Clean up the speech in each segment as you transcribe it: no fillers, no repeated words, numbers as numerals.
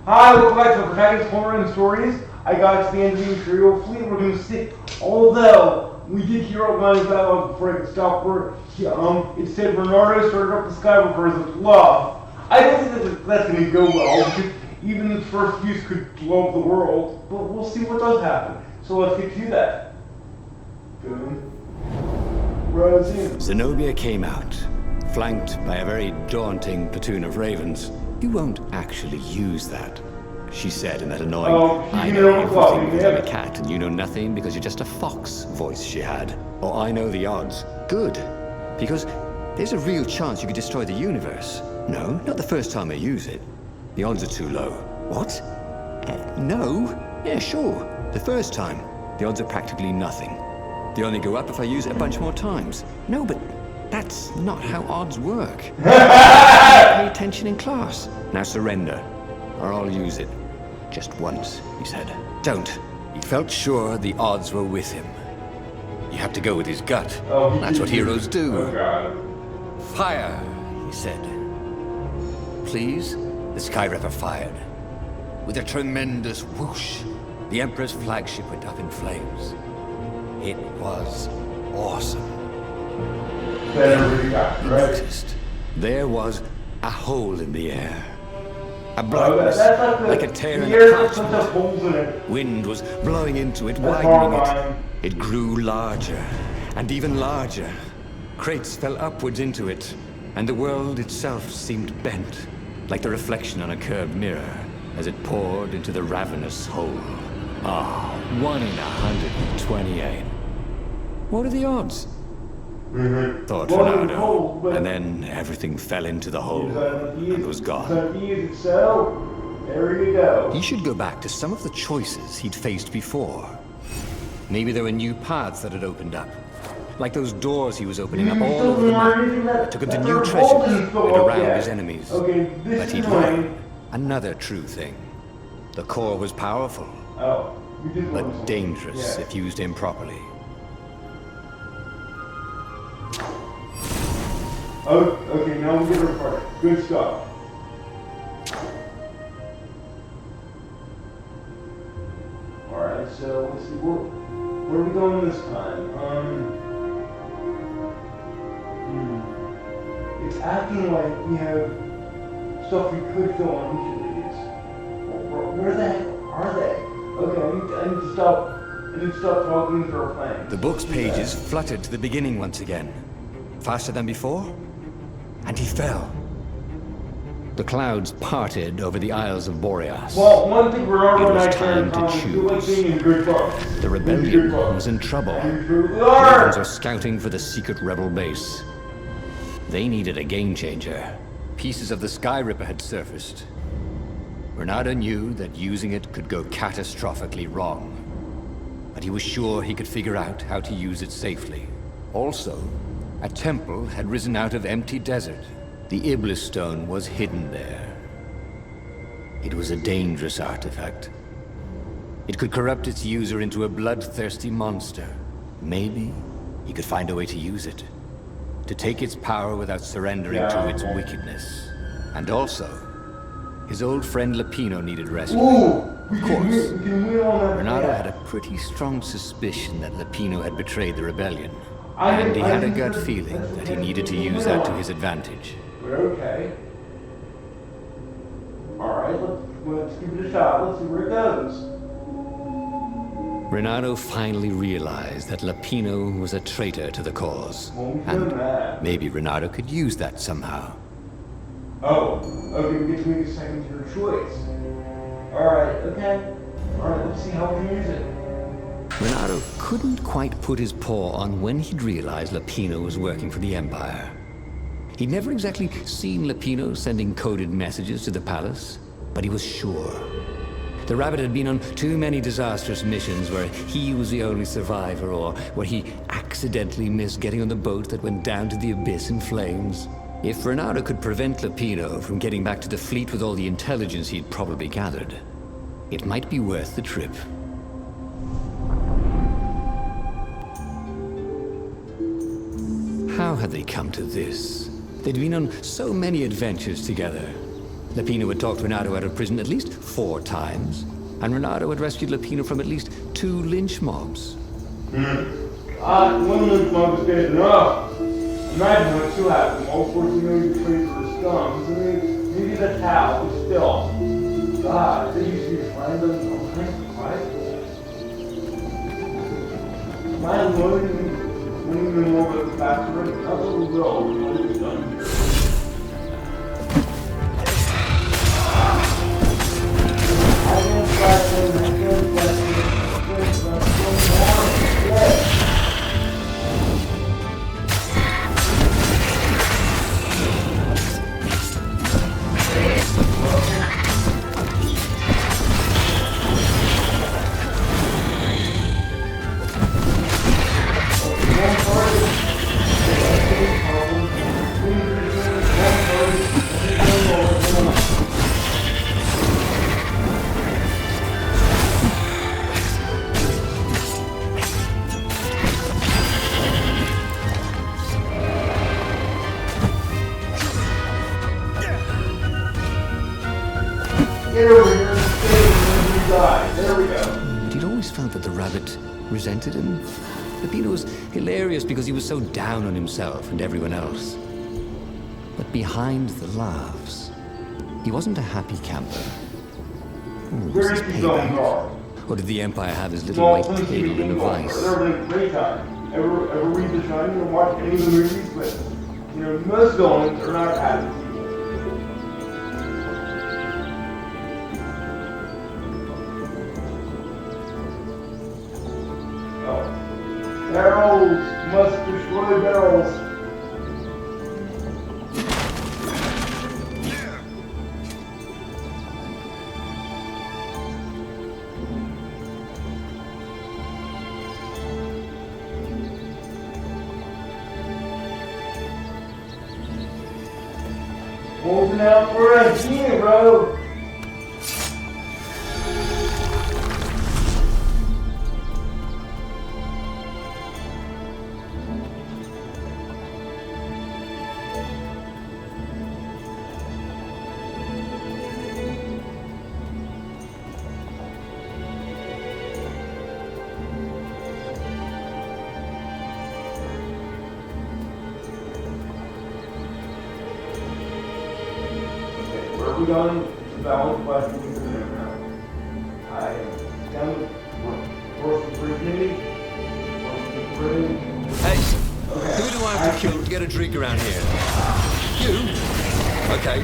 Hi, welcome back to the Protagonist Horror and Stories. I got to the end of the Imperial Fleet. We're going to see, although we did hear outline dialogue before I could stop her. It said Bernardo started up the Skywalker as a bluff. I don't think that's going to go well, because even the first use could blow up the world. But we'll see what does happen. So let's get to that. Good. Zenobia came out, flanked by a very daunting platoon of ravens. You won't actually use that, she said in that annoying, I know everything because I'm a cat and you know nothing because you're just a fox voice she had. Or I know the odds. Good, because there's a real chance you could destroy the universe. No, not the first time I use it. The odds are too low. What? No? Yeah, sure. The first time, the odds are practically nothing. They only go up if I use it a bunch more times. No, but that's not how odds work. Pay attention in class. Now surrender, or I'll use it. Just once, he said. Don't. He felt sure the odds were with him. You have to go with his gut. That's what heroes do. Fire, he said. Please? The Skyripper fired. With a tremendous whoosh, the Emperor's flagship went up in flames. It was awesome. He noticed there was a hole in the air. A blackness, like a tear in a parchment. Wind was blowing into it, widening it. It grew larger, and even larger. Crates fell upwards into it, and the world itself seemed bent, like the reflection on a curved mirror, as it poured into the ravenous hole. 1 in 128. What are the odds? Thought Bernardo, and then everything fell into the hole and was gone. There you go. He should go back to some of the choices he'd faced before. Maybe there were new paths that had opened up. Like those doors he was opening up all over the map that took him to new treasures and around his enemies. But he'd learned another true thing. The core was powerful, but dangerous if used improperly. Okay, now we get our part. Good stuff. Alright, so let's see, where are we going this time? It's acting like we have stuff we could fill on each of these. Where the heck are they? Okay, I need to stop talking through our plans. The book's pages fluttered to the beginning once again. Faster than before? And he fell. The clouds parted over the Isles of Boreas. Well, one thing we're It was time to choose. The rebellion was in trouble. Ravens were scouting for the secret rebel base. They needed a game changer. Pieces of the Skyripper had surfaced. Bernardo knew that using it could go catastrophically wrong. But he was sure he could figure out how to use it safely. Also, a temple had risen out of empty desert. The Iblis stone was hidden there. It was a dangerous artifact. It could corrupt its user into a bloodthirsty monster. Maybe he could find a way to use it. To take its power without surrendering to its wickedness. And also, his old friend Lapino needed rescuing. Of course, Bernardo had a pretty strong suspicion that Lapino had betrayed the rebellion. And he had a gut feeling that he needed to use that to his advantage. Okay. Alright, let's give it a shot. Let's see where it goes. Bernardo finally realized that Lapino was a traitor to the cause. And maybe Bernardo could use that somehow. Okay, we get to make a second tier choice. Alright, okay. Alright, let's see how we can use it. Bernardo couldn't quite put his paw on when he'd realized Lapino was working for the Empire. He'd never exactly seen Lapino sending coded messages to the palace, but he was sure. The rabbit had been on too many disastrous missions where he was the only survivor, or where he accidentally missed getting on the boat that went down to the abyss in flames. If Bernardo could prevent Lapino from getting back to the fleet with all the intelligence he'd probably gathered, it might be worth the trip. How had they come to this? They'd been on so many adventures together. Lapino had talked Renato out of prison at least 4 times, and Renato had rescued Lapino from at least 2 lynch mobs. God, one lynch mob is bad enough. Imagine what still happened. All 14 million betrayed for the scum. So maybe that's how, but still. God, they used to be friends of all kinds of Christ. Am I learning more about the backstory? That's what we will. What is done here. I didn't try resented him. Lapino was hilarious because he was so down on himself and everyone else. But behind the laughs, he wasn't a happy camper. Was this payback? Or did the Empire have his little white tail in a vice? Ever read The Shining or watch any of the movies? But, most villains are not happy people. Barrels must destroy barrels. Holding out for a hero. We're done valid questions in there now. I am done with Roast Virginity. Hey, who do I have to kill to get a drink around here? You? Okay.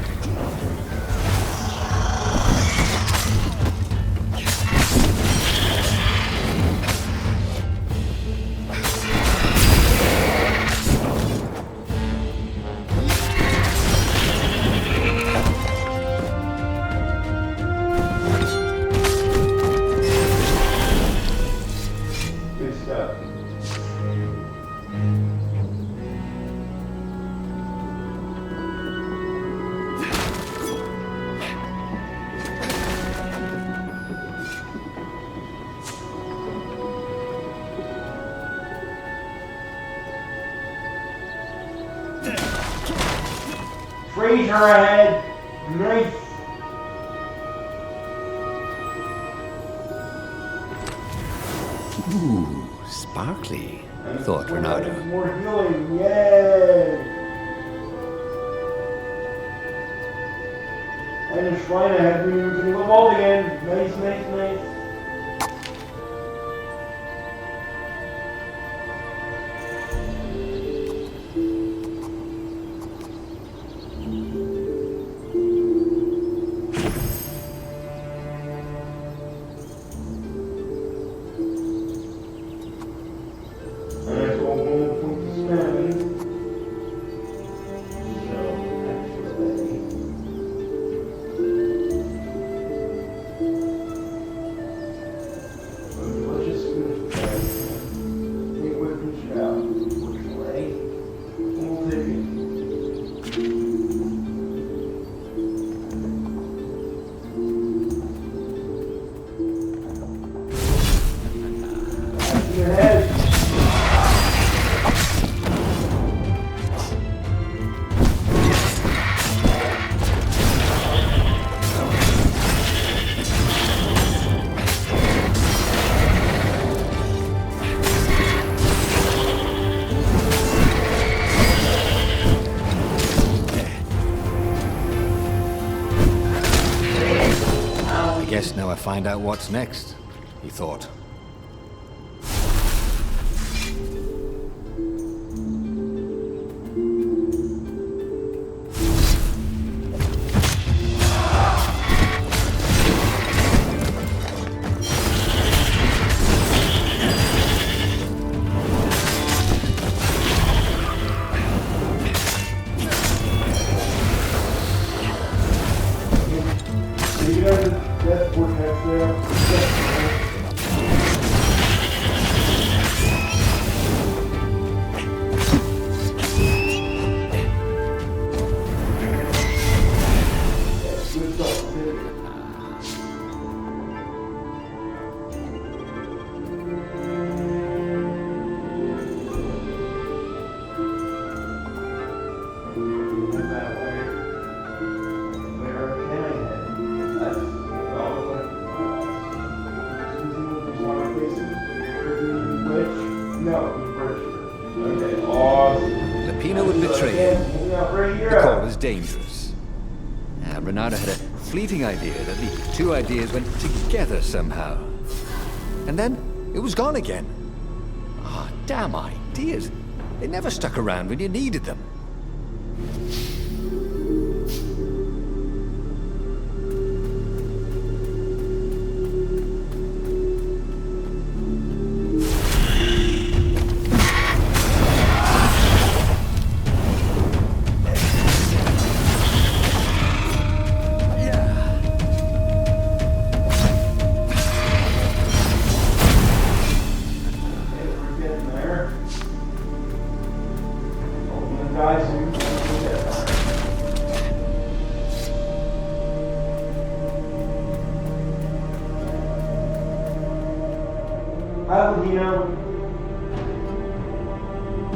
Fraser ahead. Nice. Ooh, sparkly, thought Renato. More healing, yay! And the shrine ahead, we can live all again. Nice, nice, nice. guess now I find out what's next, he thought. Dangerous. Renato had a fleeting idea that the two ideas went together somehow. And then it was gone again. Ah, damn ideas. They never stuck around when you needed them.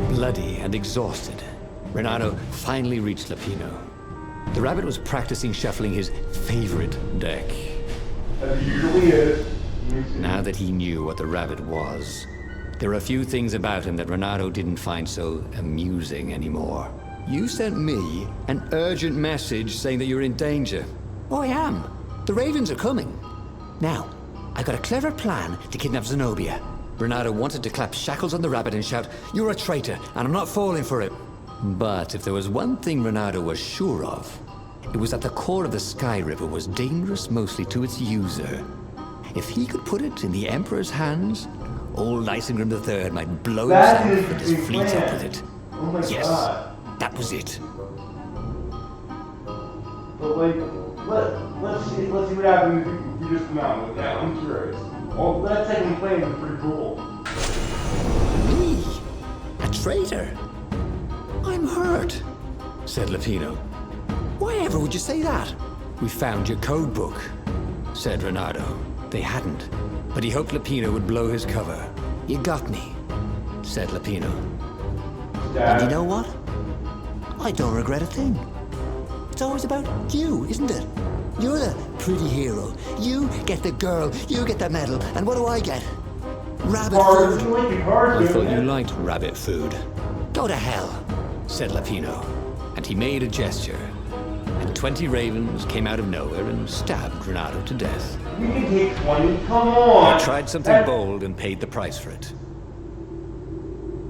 Bloody and exhausted, Renato finally reached Lapino. The rabbit was practicing shuffling his favorite deck. As he usually is. Now that he knew what the rabbit was, there were a few things about him that Renato didn't find so amusing anymore. You sent me an urgent message saying that you're in danger. Oh, I am. The ravens are coming. Now, I got a clever plan to kidnap Zenobia. Renato wanted to clap shackles on the rabbit and shout, "You're a traitor, and I'm not falling for it." But if there was one thing Renato was sure of, it was that the core of the Sky River was dangerous mostly to its user. If he could put it in the Emperor's hands, old Isengrim III might blow himself and his fleet up with it. Oh my Yes, God. that was it. But like, let's see what happens if we just come out with that. I'm curious. Well, that second plane is pretty cool. Me? A traitor? I'm hurt, said Lapino. Why ever would you say that? We found your code book, said Renato. They hadn't, but he hoped Lapino would blow his cover. You got me, said Lapino. And you know what? I don't regret a thing. It's always about you, isn't it? You're the pretty hero. You get the girl, you get the medal, and what do I get? Rabbit food. I thought you liked rabbit food. Go to hell, said Lapino. And he made a gesture. And 20 ravens came out of nowhere and stabbed Renato to death. We can take 20, come on! I tried something bold and paid the price for it.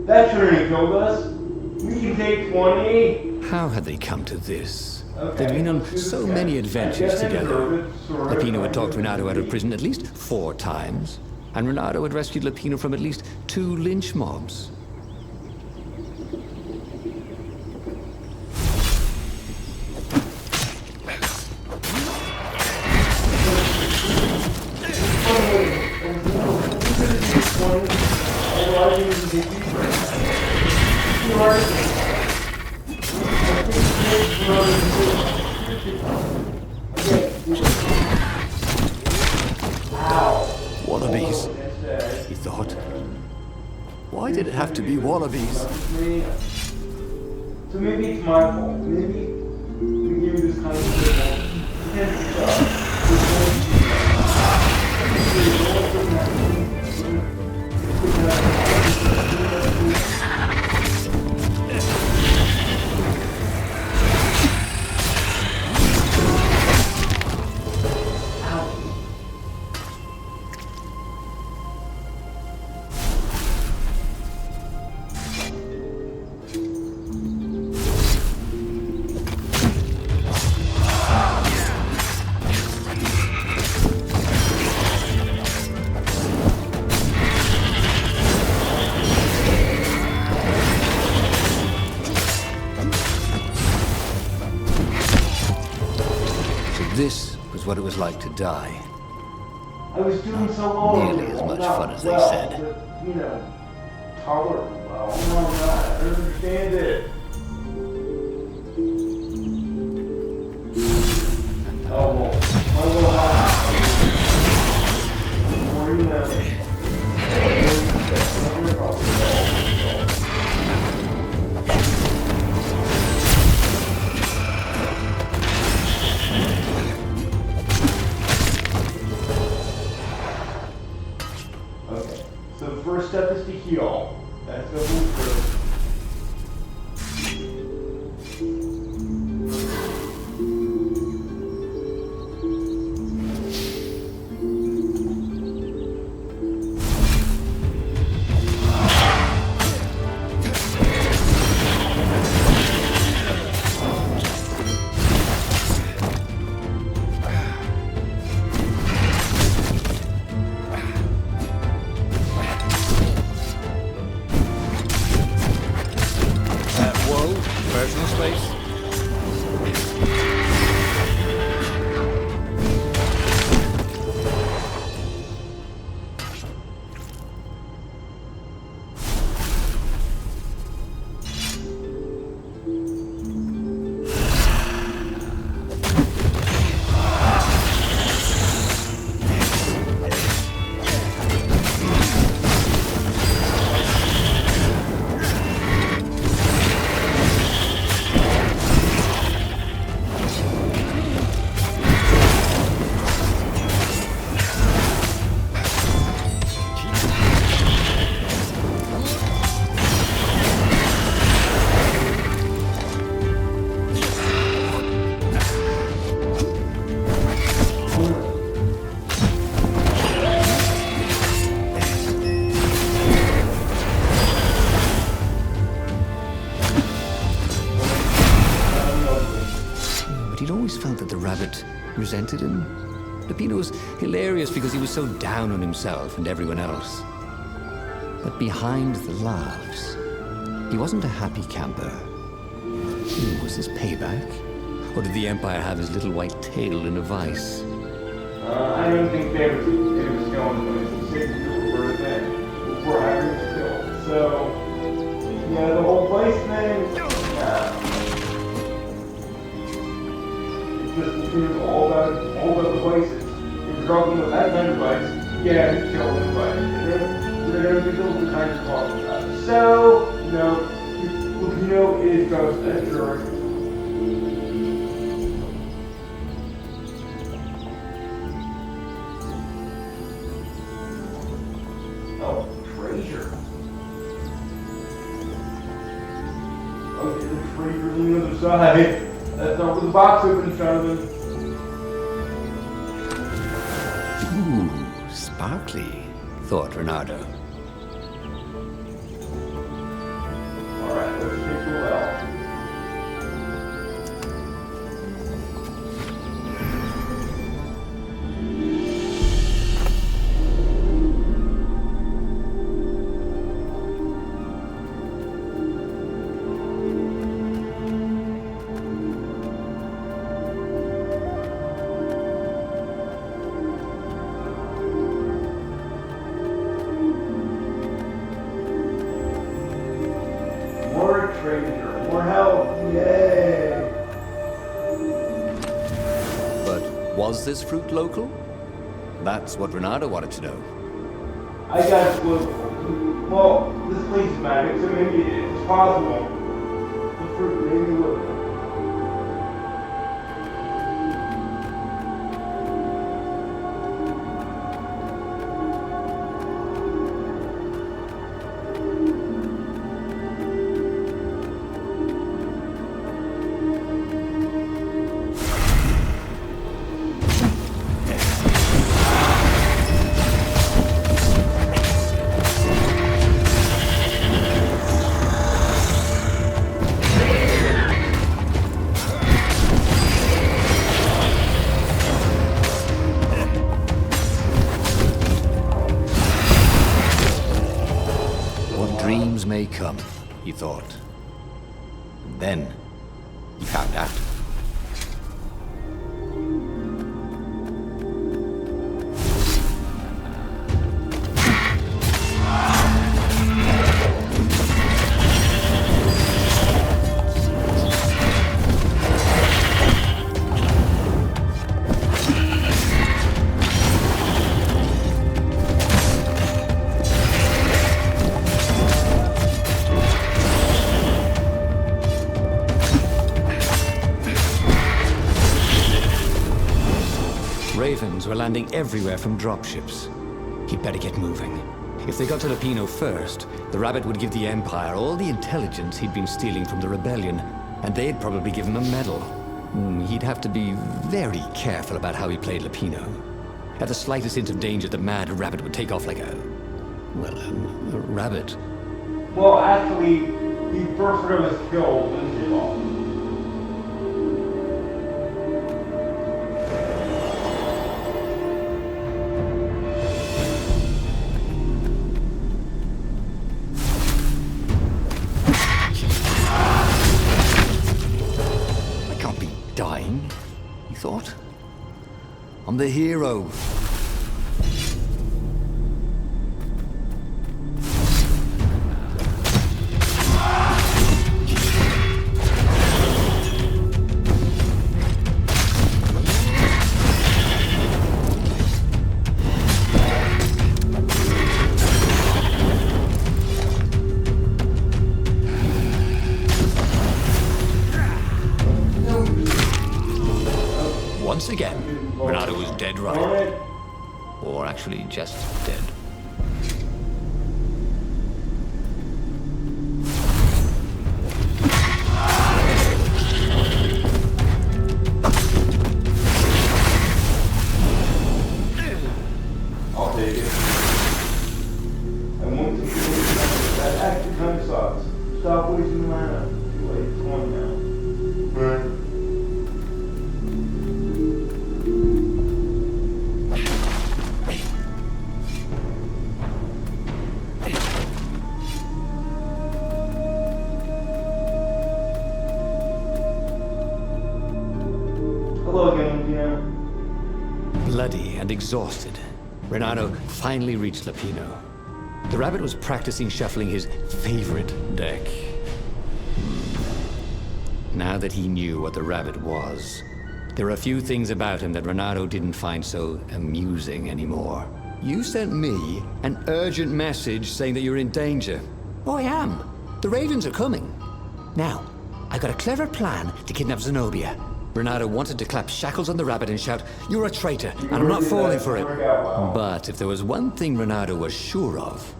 That shouldn't have killed us. We can take 20. How had they come to this? Okay. They'd been on so many adventures together. Lapino had talked Renato out of prison at least 4 times, and Renato had rescued Lapino from at least 2 lynch mobs. Wallabies, he thought. Why did it have to be wallabies? So maybe it's my fault. Maybe we give you this kind of what it was like to die. I was doing so well. Nearly as much Not fun as they well, said. but, you know, tolerable well. Oh my god, I don't understand it. Oh well, my little house. Before you know it. Okay, so the first step is to heal. That's the move first. Personal space? He'd always felt that the rabbit resented him. Peppino was hilarious because he was so down on himself and everyone else. But behind the laughs, he wasn't a happy camper. Was this payback? Or did the Empire have his little white tail in a vice? I don't think they were going to the for a thing before having it killed. So, yeah, the whole place thing, just is all about the places. If you're talking about that kind of place, yeah, it's killing the place. They're going to be built the kind of talking about. So, Lupino is Ghost and sure. Oh, treasure. Okay, the treasure's on the other side. That's not where the box opens, Jonathan. Ooh, sparkly, thought Renardo. Alright, let's take the well. Treasure, more health, yay! But was this fruit local? That's what Renardo wanted to know. I got a clue. Well, this place is magic, so maybe it's possible. The fruit may be local. Dreams may come, he thought. And then he found out. were landing everywhere from dropships. He'd better get moving. If they got to Lapino first, the rabbit would give the Empire all the intelligence he'd been stealing from the rebellion, and they'd probably give him a medal. He'd have to be very careful about how he played Lapino. At the slightest hint of danger, the mad rabbit would take off like a rabbit. Well, actually, he first heard of his kill and take off. Dying, he thought. I'm the hero. Once again, Renato was dead right. Or actually just dead. I'll take it. I want to see that actually kind of sucks. Stop wasting mana. Too late, it's gone now. Right. Hello again, Lapino. Bloody and exhausted, Renato finally reached Lapino. The rabbit was practicing shuffling his favorite deck. Now that he knew what the rabbit was, there were a few things about him that Renato didn't find so amusing anymore. You sent me an urgent message saying that you're in danger. Oh, I am. The ravens are coming. Now, I've got a clever plan to kidnap Zenobia. Renato wanted to clap shackles on the rabbit and shout, "You're a traitor, and I'm not falling for it." But if there was one thing Renato was sure of,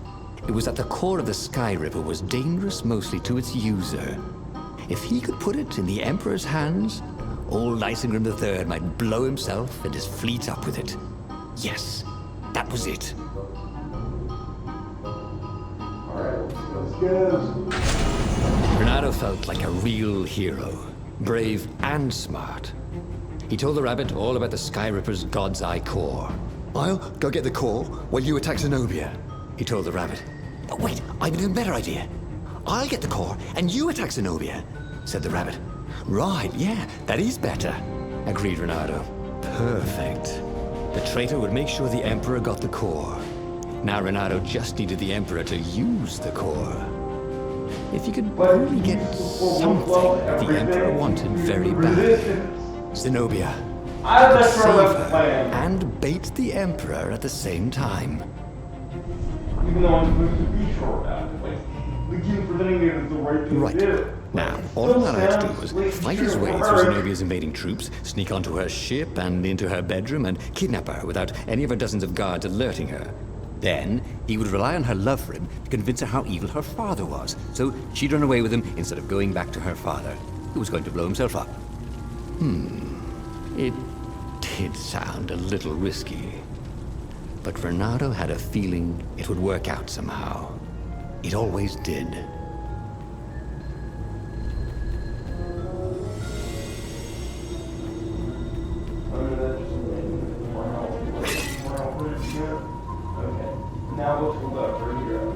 it was that the core of the Sky Ripper was dangerous mostly to its user. If he could put it in the Emperor's hands, old Isengrim III might blow himself and his fleet up with it. Yes, that was it. Alright, let's go. Renato felt like a real hero, brave and smart. He told the rabbit all about the Sky Ripper's God's Eye core. "I'll go get the core while you attack Zenobia," he told the rabbit. "Oh, wait, I've an even better idea. I'll get the core and you attack Zenobia," said the rabbit. "Right, yeah, that is better," agreed Renato. Perfect. The traitor would make sure the Emperor got the core. Now Renato just needed the Emperor to use the core. If he could only get something that the Emperor wanted very bad. Zenobia. Save her and bait the Emperor at the same time. Even though I'm supposed to be sure about it, like, we keep presenting it as the right thing to do. Now, all Renato had to do was fight his way through Zenobia's invading troops, sneak onto her ship and into her bedroom, and kidnap her without any of her dozens of guards alerting her. Then, he would rely on her love for him to convince her how evil her father was, so she'd run away with him instead of going back to her father, who was going to blow himself up. It did sound a little risky. But Renato had a feeling it would work out somehow. It always did. Now let's go back for a hero.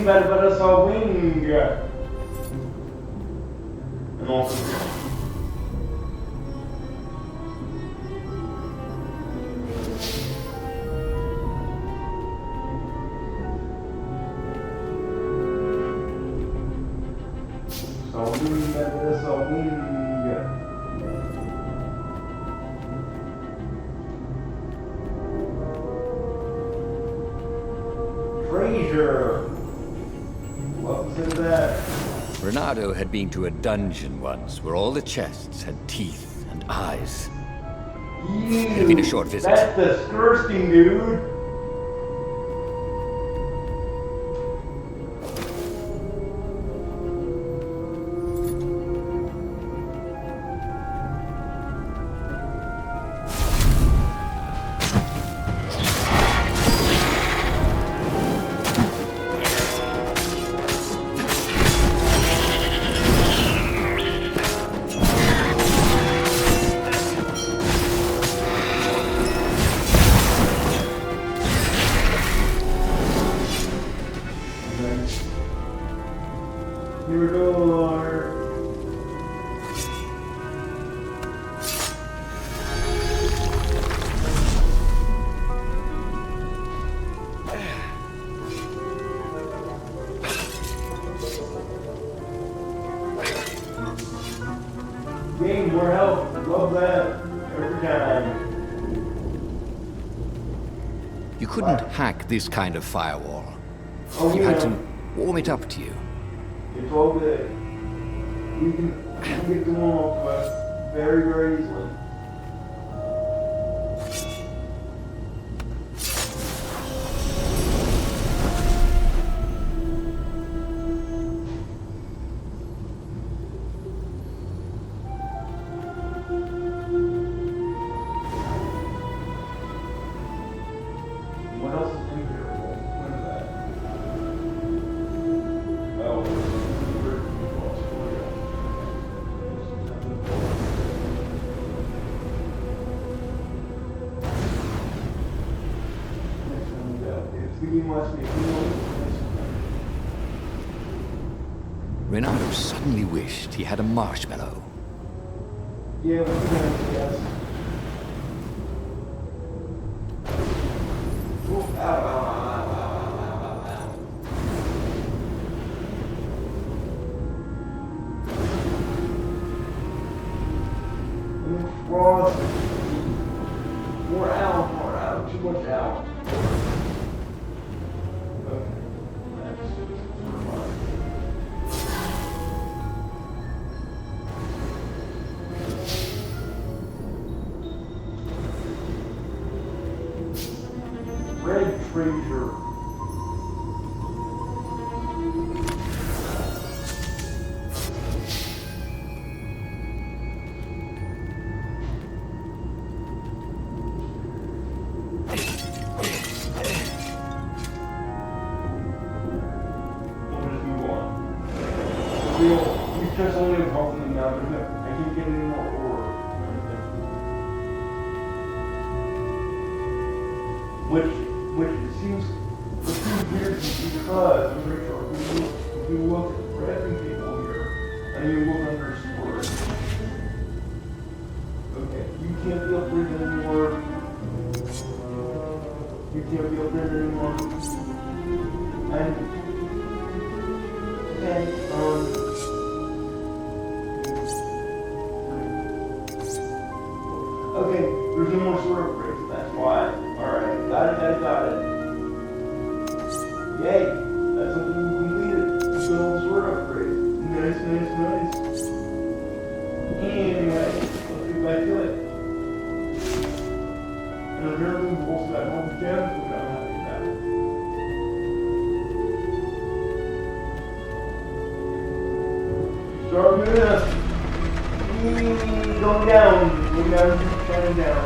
wing, better saw wing. And also. So wing, better saw wing. Treasure. What was in that? Renato had been to a dungeon once where all the chests had teeth and eyes. Ew, It had been a short visit. That's disgusting, dude. Here we go, Game, more help. Love that. Every time. You couldn't hack this kind of firewall. Oh, You yeah. had to warm it up to you. It's all good. We can get them all very, very easily. What else is in here? What is that? Renato suddenly wished he had a marshmallow. Yeah, we can, yes. Ooh, ow, ow, ow, ow, ow, ow, ow. Ooh, frost. More out, too much out. Okay. Red treasure. We'll just move on. We just only have health in the mountain. I can't get any more ore. Which seems weird because I'm pretty sure if you look for every people here and you look under storage. Okay, you can't be upgraded anymore. You can't be upgraded anymore. Okay, there's no more sword upgrades, that's why. Alright, got it. Yay, that's something we completed. Still sword upgrade. Nice. Anyway, let's get back to it. And apparently we've also got home gems, which I'm happy about. Start moving up. Going down, shining down.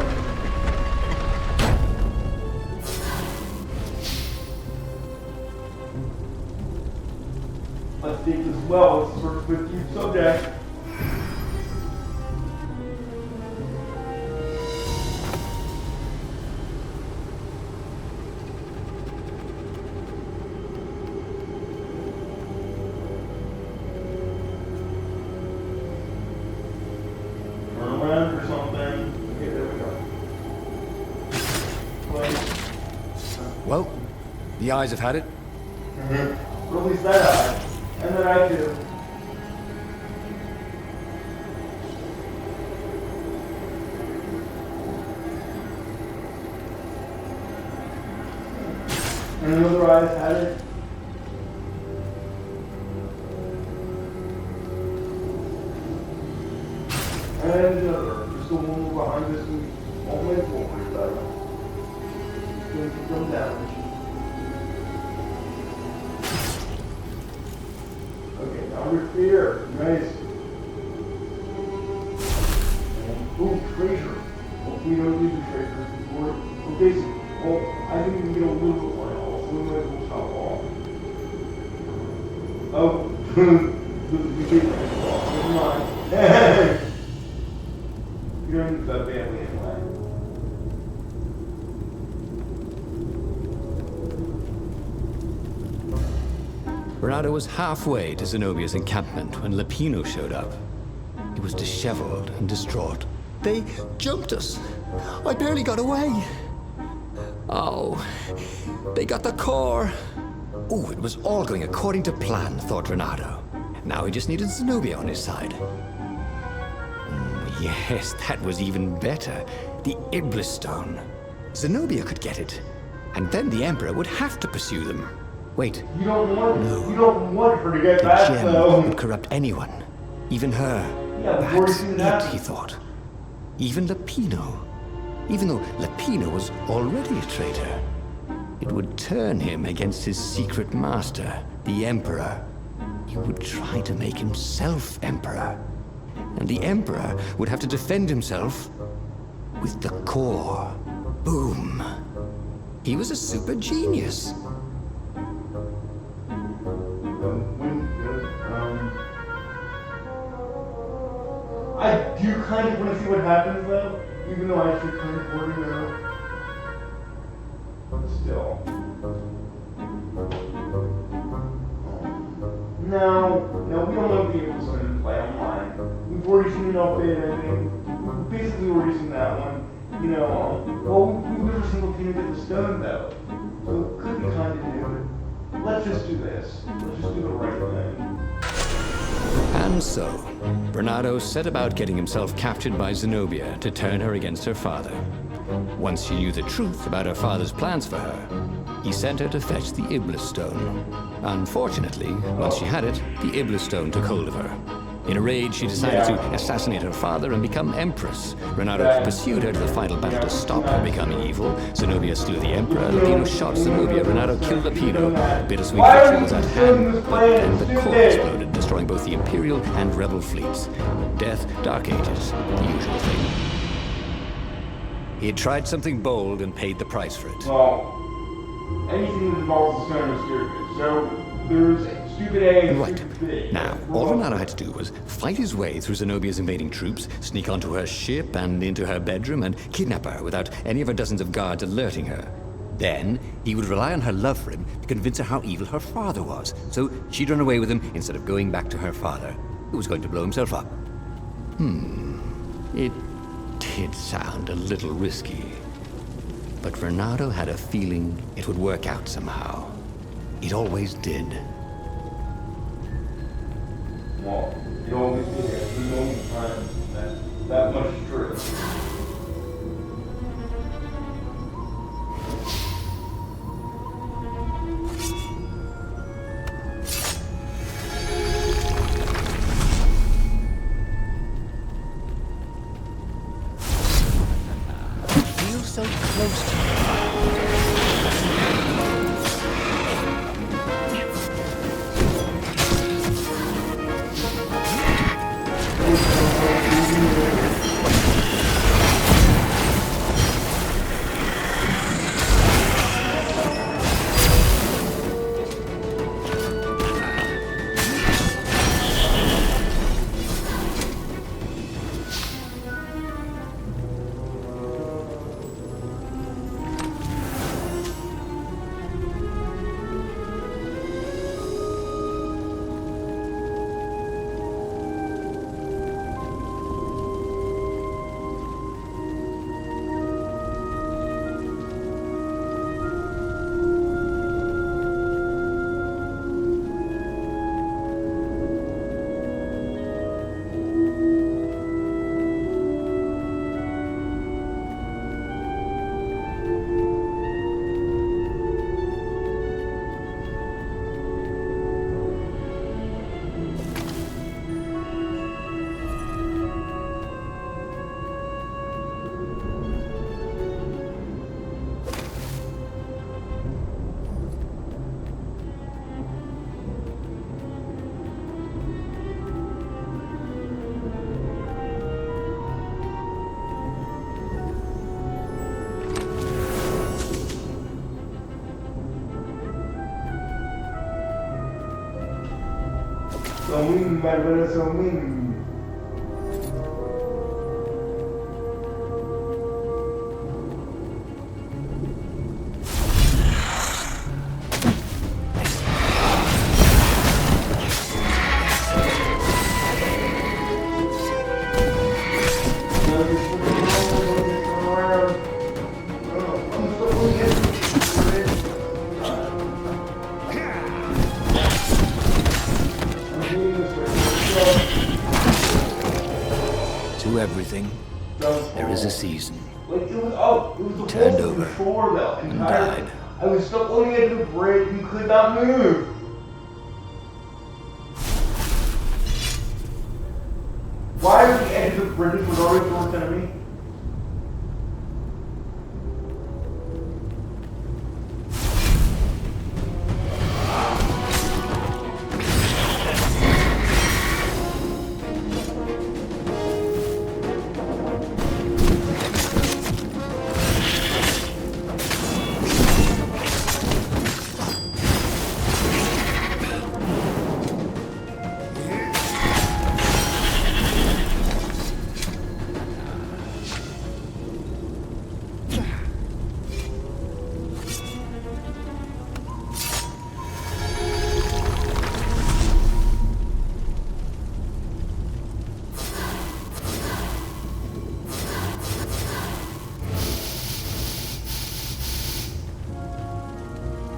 Let's take this well, let's search with you subject. The eyes have had it. Or at least that eye. And that eye too. And another eye has had it. And another. Just the one behind this and all the way forward. It's going to come down. Okay, now we're clear. Nice. Ooh, treasure. Hopefully we don't need the treasure before. Okay, so, well, I think we can get a little bit more health. We might as well stop off. Oh, we take that off. Never mind. You don't need that badly anyway. Bernardo was halfway to Zenobia's encampment when Lupino showed up. He was disheveled and distraught. They jumped us. I barely got away. Oh, they got the core. Oh, it was all going according to plan, thought Bernardo. Now he just needed Zenobia on his side. Yes, that was even better. The Iblis Stone. Zenobia could get it. And then the Emperor would have to pursue them. Wait. You don't want her to get back, The gem though. would corrupt anyone. Even her. Yeah, before That's you do it, that. he thought. Even Lupino. Even though Lupino was already a traitor. It would turn him against his secret master, the Emperor. He would try to make himself Emperor. And the Emperor would have to defend himself with the core. Boom. He was a super genius. I do kind of want to see what happens though, even though I should kind of already know. But still. No, we don't know the Iblis Stone in play online. We've already seen an update, I think. We've basically already seen that one. You know, well, we've never seen Lupino get the stone though. So it could be kind of new. Let's just do this. Let's just do the right thing. And so, Bernardo set about getting himself captured by Zenobia to turn her against her father. Once she knew the truth about her father's plans for her, he sent her to fetch the Iblis Stone. Unfortunately, once she had it, the Iblis Stone took hold of her. In a rage, she decided to assassinate her father and become Empress. Bernardo pursued her to the final battle to stop her becoming evil. Zenobia slew the Emperor, Lupino shot Zenobia, Bernardo killed Lupino. Bittersweet victory was at hand, but then the core exploded, destroying both the Imperial and Rebel fleets. Death, Dark Ages, the usual thing. He had tried something bold and paid the price for it. Well, anything that involves the stone is stupid. So there's stupid A and Right. stupid B. Now, all Bernardo had to do was fight his way through Zenobia's invading troops, sneak onto her ship and into her bedroom, and kidnap her without any of her dozens of guards alerting her. Then, he would rely on her love for him to convince her how evil her father was, so she'd run away with him instead of going back to her father, who was going to blow himself up. It did sound a little risky. But Bernardo had a feeling it would work out somehow. It always did. Well, you always do that. There's no time that much true. Feel so close to you. São lindo, Bárbara, são lindo. To everything, there is a season. Like it was the Turned whole over control though. and died. I was stuck on the edge of the bridge and could not move. Why was the edge of the bridge was always the worst enemy?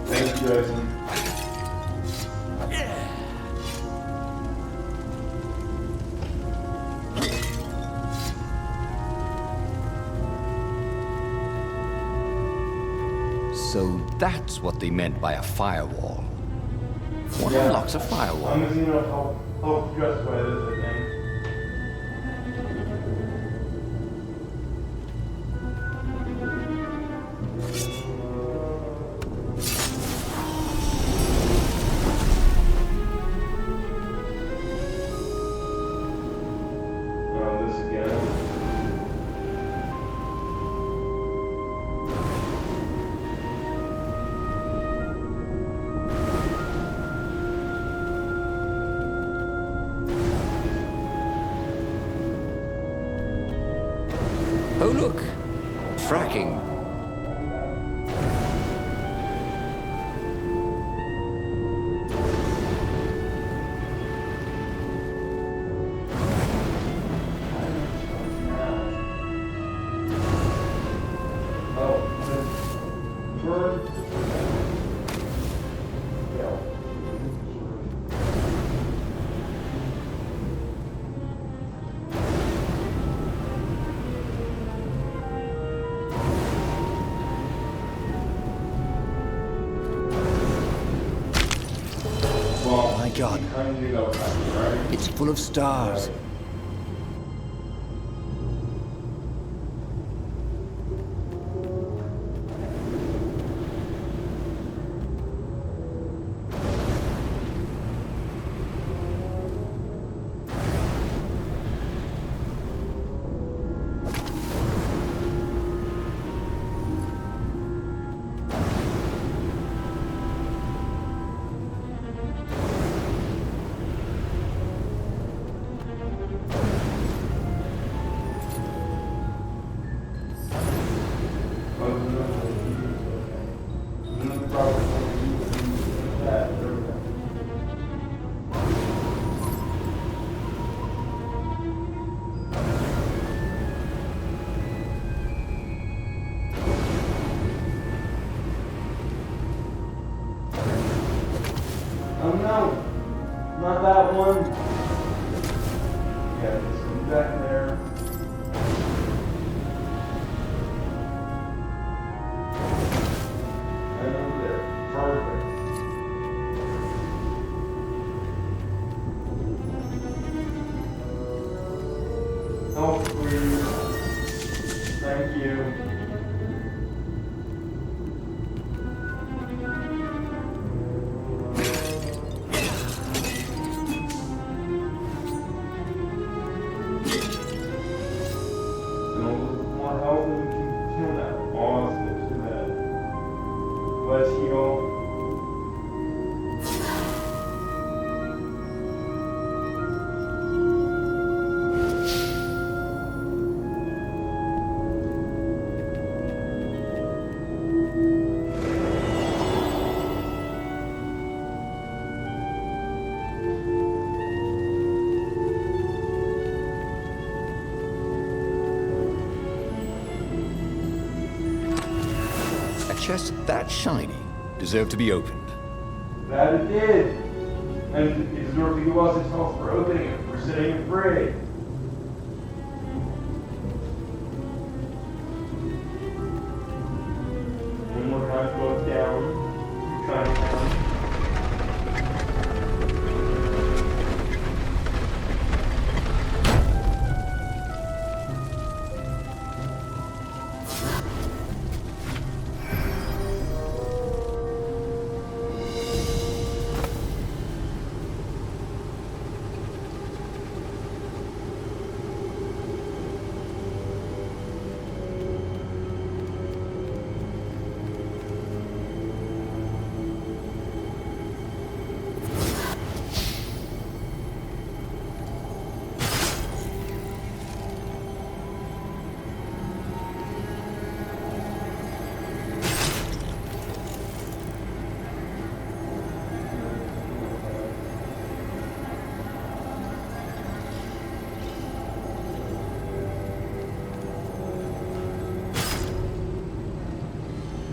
Thank you, Jason. So that's what they meant by a firewall. What Yeah. unlocks a firewall? I'm just, how justify this, I think. This again. Oh, look! Fracking. My God, it's full of stars. Oh no, not that one. Yeah, this one's back there. And over there. Perfect. Help, please. Thank you. chest that shiny deserved to be opened. That it did. And it deserved to give us its health for opening it, for setting it free. One more time, go down. Chinatown.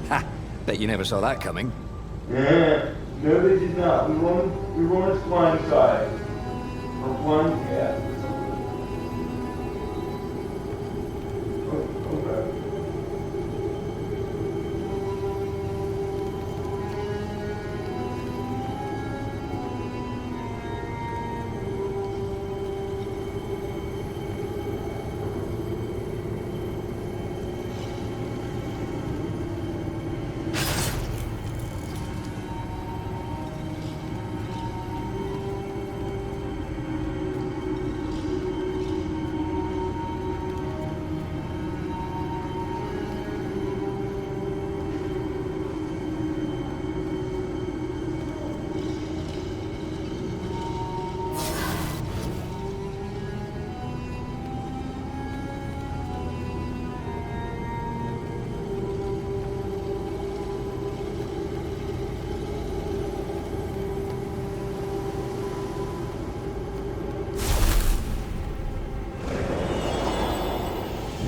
Ha! Bet you never saw that coming. Yeah. No, they did not. We were on its blind side. Or blind, yeah. Oh, okay.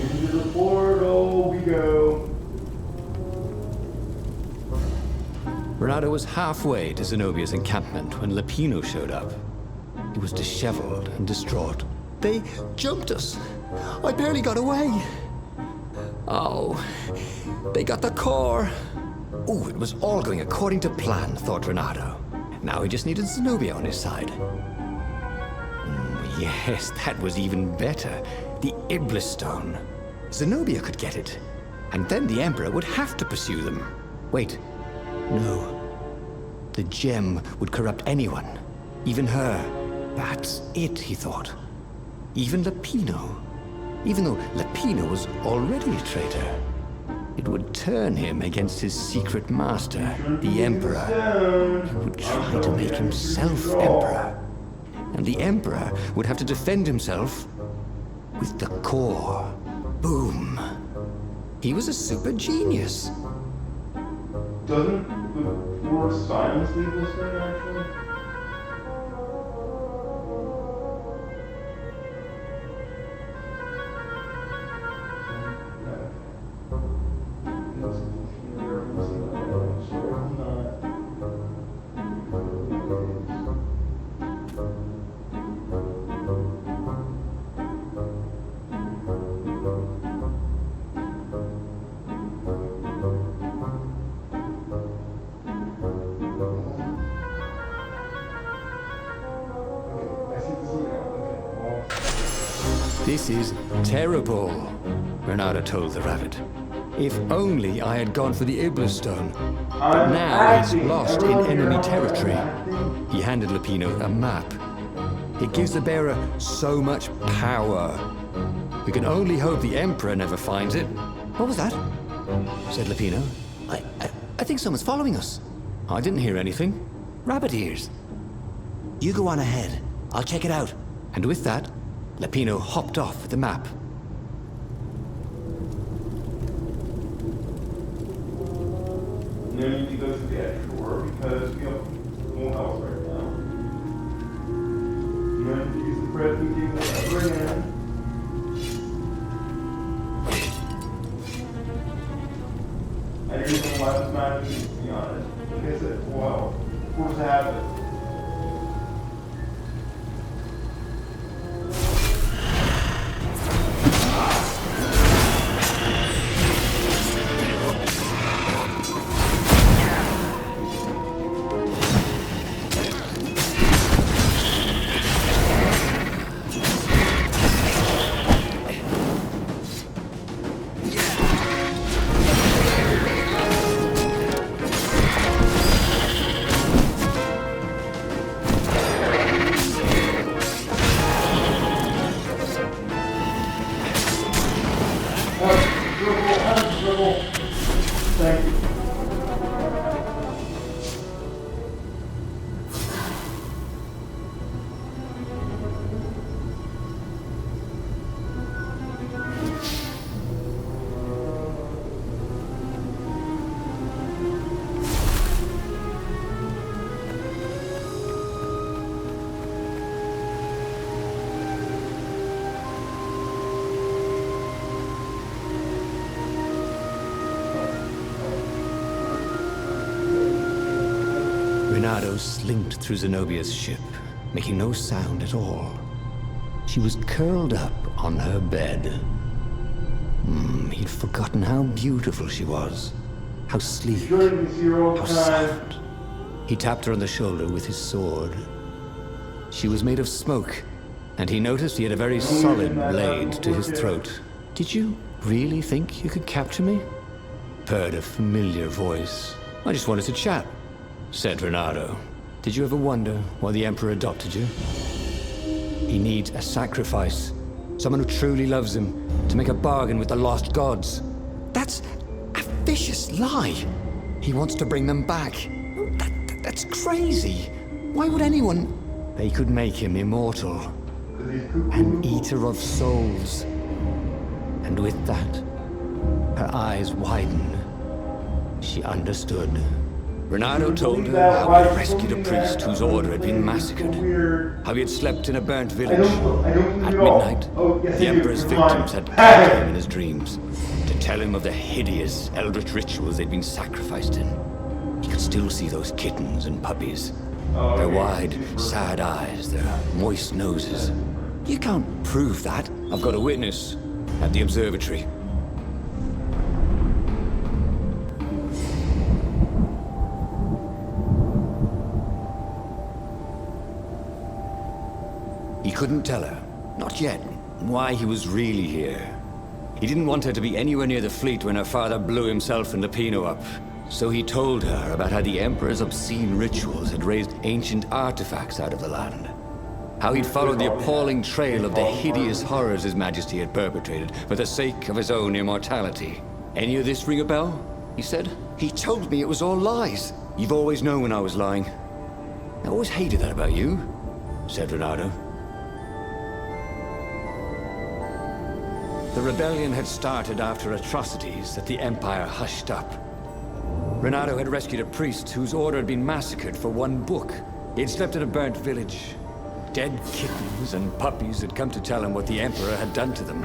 Into the portal we go. Renato was halfway to Zenobia's encampment when Lapino showed up. He was disheveled and distraught. They jumped us. I barely got away. Oh, they got the core. Oh, it was all going according to plan, thought Renato. Now he just needed Zenobia on his side. Yes, that was even better. The Iblis Stone. Zenobia could get it. And then the Emperor would have to pursue them. Wait. No. The gem would corrupt anyone. Even her. That's it, he thought. Even Lapino. Even though Lapino was already a traitor. It would turn him against his secret master, the Emperor. He would try to make himself Emperor. And the Emperor would have to defend himself with the core. Boom. He was a super genius. Doesn't the force silence leave this thing, actually? This is terrible, Renato told the rabbit. If only I had gone for the Iblis Stone. But now he's lost in enemy territory. He handed Lapino a map. It gives the bearer so much power. We can only hope the Emperor never finds it. What was that? Said Lapino. I think someone's following us. I didn't hear anything. Rabbit ears. You go on ahead. I'll check it out. And with that, Lapino hopped off with the map. No need to go to the edge shore because we have full health right now. No need to use the bread we gave ever again. I didn't even want slinked through Zenobia's ship, making no sound at all. She was curled up on her bed. He'd forgotten how beautiful she was. How sleek, how soft. He tapped her on the shoulder with his sword. She was made of smoke, and he noticed he had a very solid blade to his throat. "Did you really think you could capture me?" Heard a familiar voice. "I just wanted to chat," said Renato. "Did you ever wonder why the Emperor adopted you? He needs a sacrifice. Someone who truly loves him, to make a bargain with the lost gods." "That's a vicious lie. He wants to bring them back. That's crazy. Why would anyone..." "They could make him immortal. An eater of souls." And with that, her eyes widened. She understood. Renato told her how he had rescued a priest whose order had been massacred. How he had slept in a burnt village. At midnight, the Emperor's victims had come to him in his dreams to tell him of the hideous eldritch rituals they'd been sacrificed in. He could still see those kittens and puppies. Their wide, sad eyes, their moist noses. "You can't prove that." "I've got a witness at the observatory." He couldn't tell her, not yet, why he was really here. He didn't want her to be anywhere near the fleet when her father blew himself and Lupino up. So he told her about how the Emperor's obscene rituals had raised ancient artifacts out of the land. How he'd followed the appalling trail of the hideous horrors His Majesty had perpetrated for the sake of his own immortality. "Any of this ring a bell?" he said. "He told me it was all lies." "You've always known when I was lying. I always hated that about you," said Renato. The rebellion had started after atrocities that the Empire hushed up. Renato had rescued a priest whose order had been massacred for one book. He had slept in a burnt village. Dead kittens and puppies had come to tell him what the Emperor had done to them.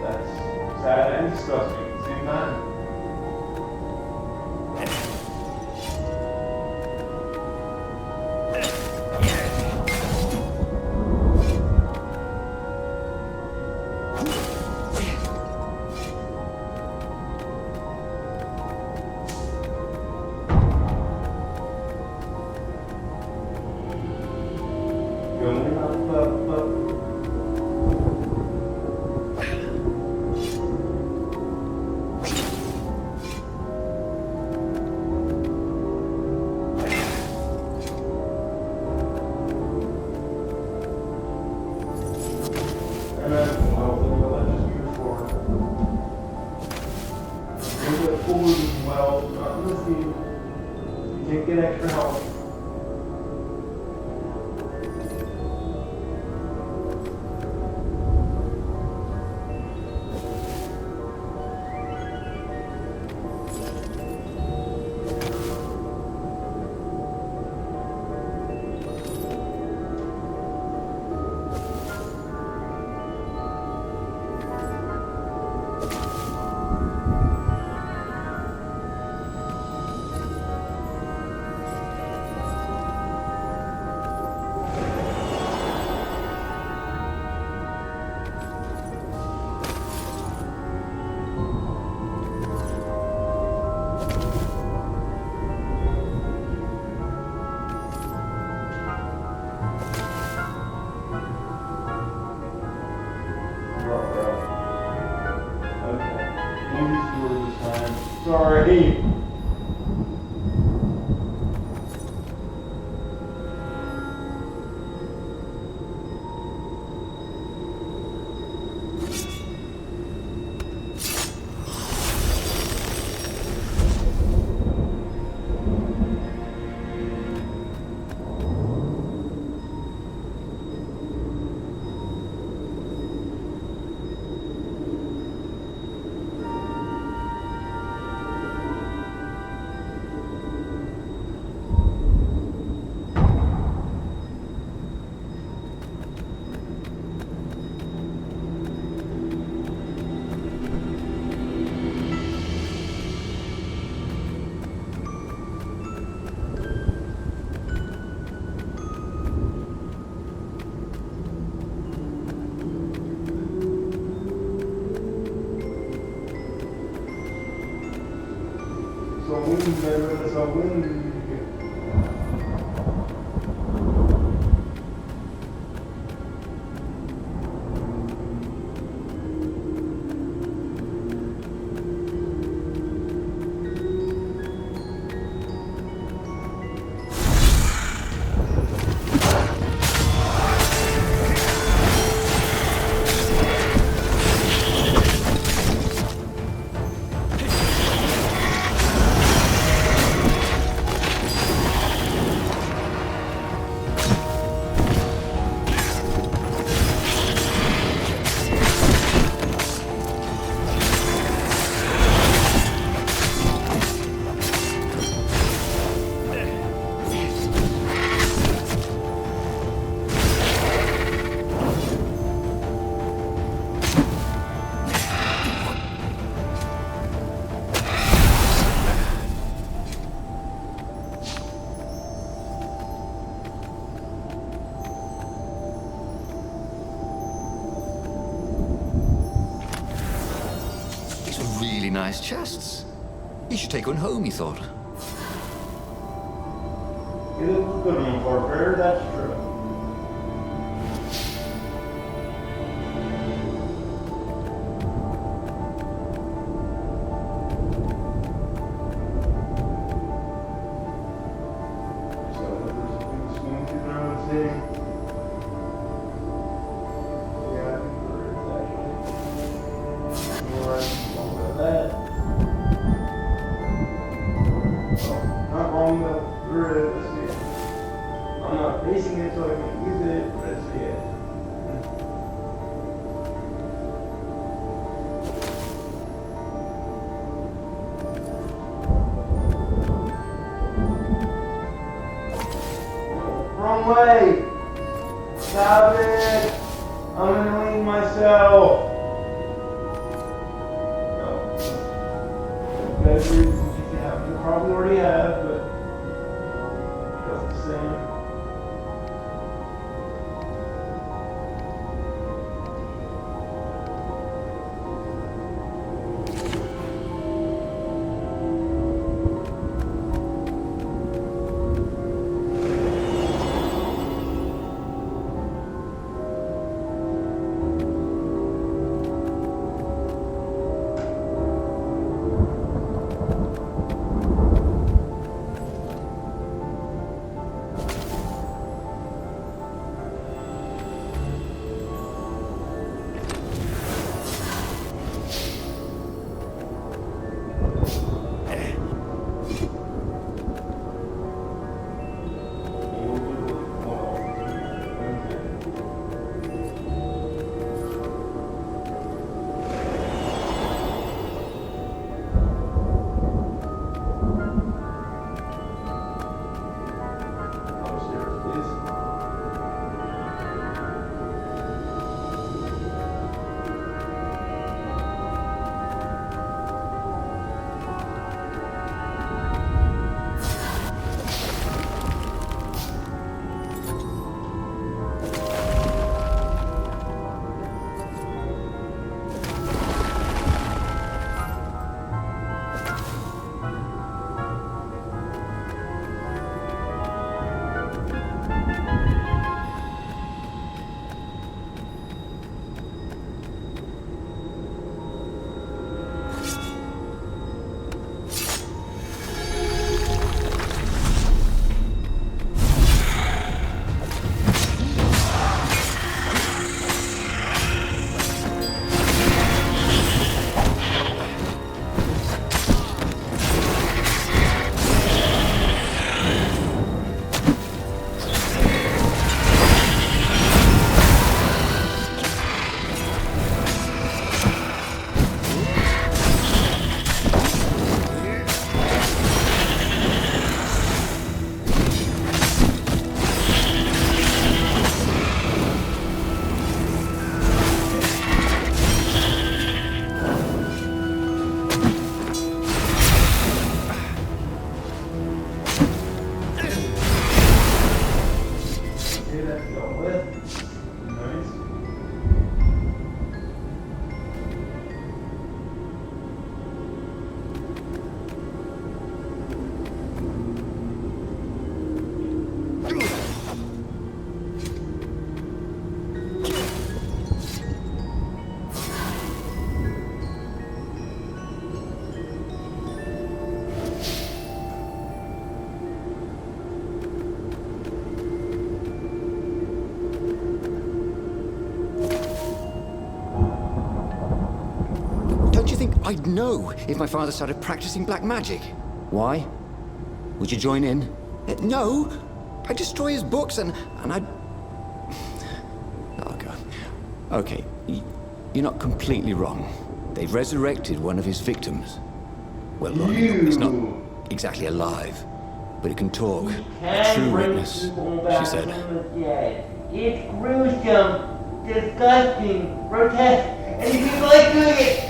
That's sad and disgusting at the same time. Sorry. That's a win. Really nice chests. You should take one home, he thought. You look good on for her, that's true. Facing it so I can use it, but let's see it. Wrong way! Stop it! I'm annoying myself! No. Better reasons you probably already have, but just the same. I'd know if my father started practicing black magic. Why? Would you join in? No. I'd destroy his books and I'd... Oh, God. Okay, you're not completely wrong. They've resurrected one of his victims. Well, look, it's not exactly alive, but it can talk. A true witness, she said. It's gruesome, disgusting, grotesque, and you people like doing it!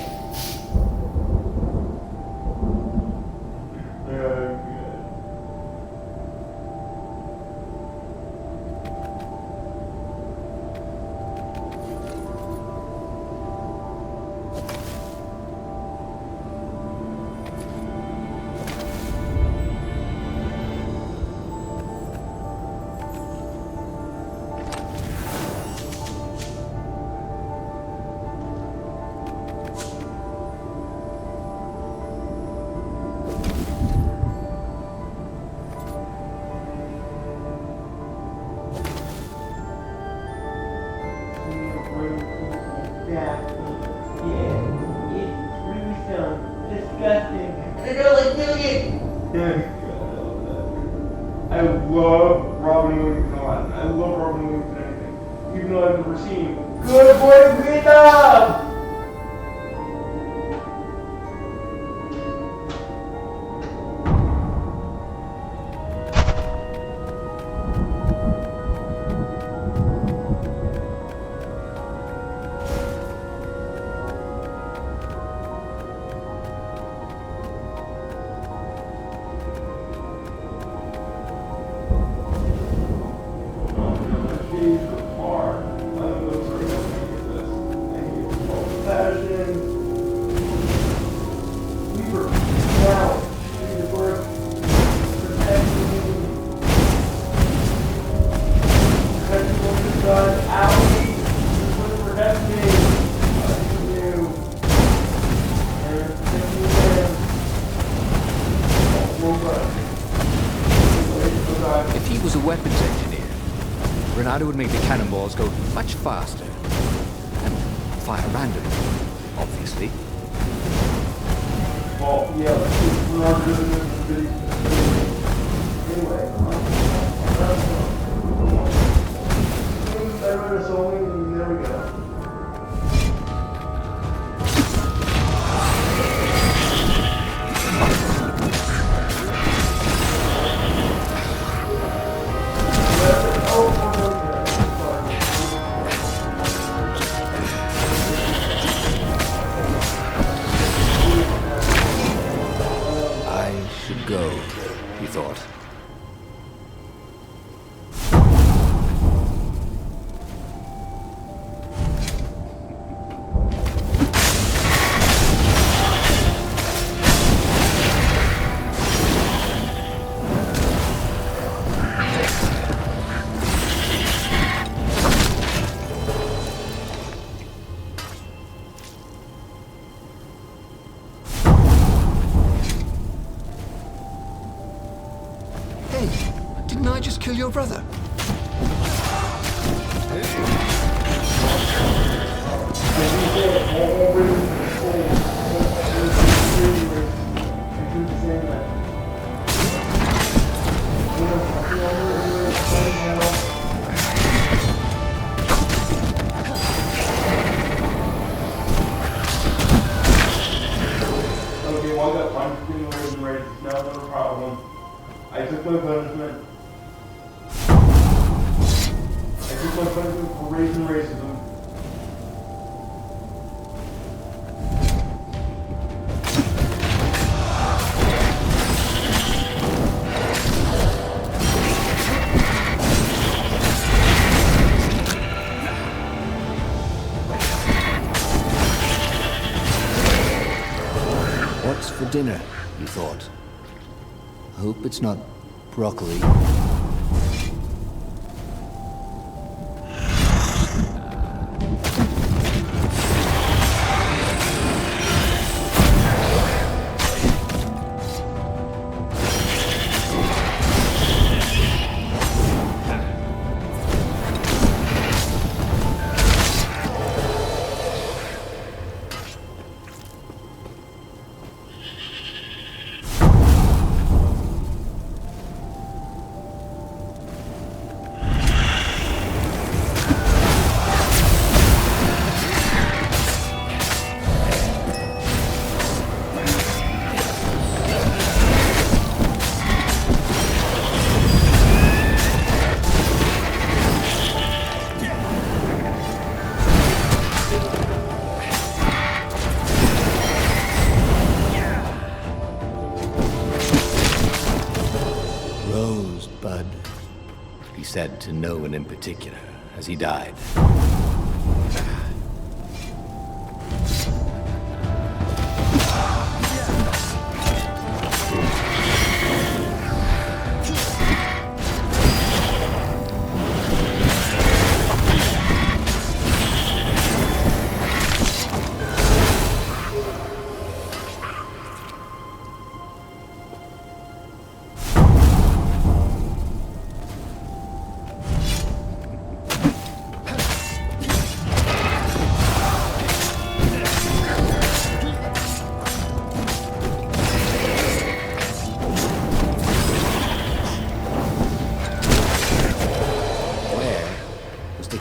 I love Robin Williams a lot. I love Robin Williams in anything. Even though I've never seen Good Boys Vietnam! If he was a weapons engineer, Renato would make the cannonballs go much faster. And fire randomly, obviously. Well, yeah, anyway, there we go. Go, he thought. Didn't I just kill your brother? Okay, well, I got punched in the raisin race. Now not a problem. I took my punishment. I took my punishment for raising racism. What's for dinner, you thought? Hope it's not broccoli. said to no one in particular as he died.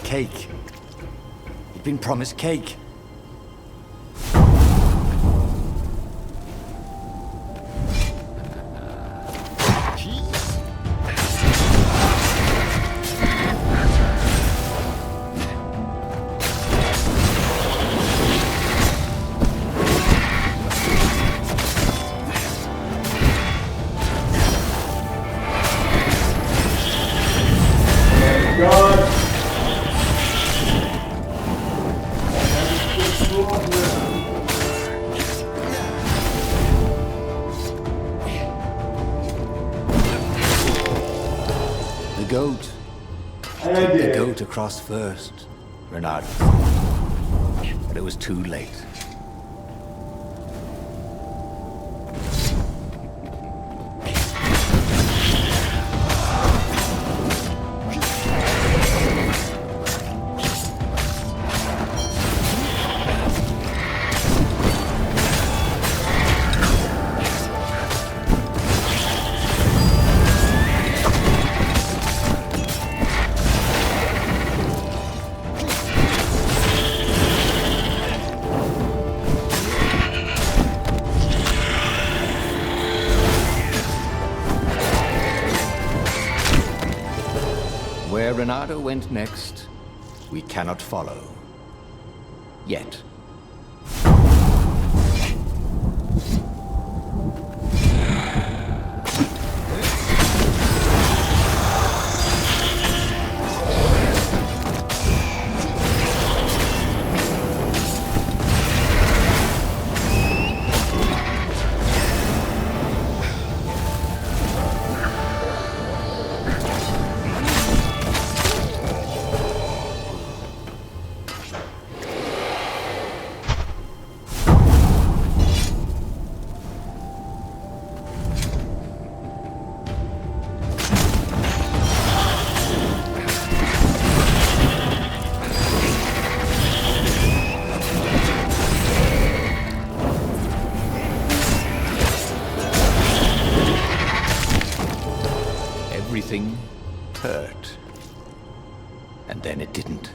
Cake. He'd been promised cake. God. The goat. And I did. The goat across first, Renard. But it was too late. Where Renato went next, we cannot follow. Yet. Everything hurt. And then it didn't.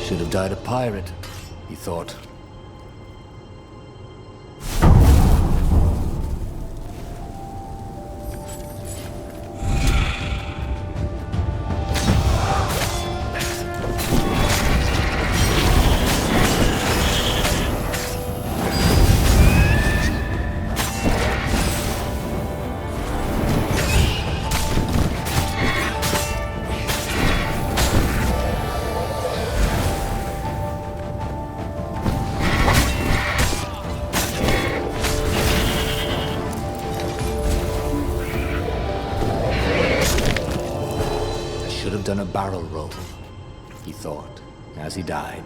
Should have died a pirate, he thought. Should have done a barrel roll, he thought, as he died.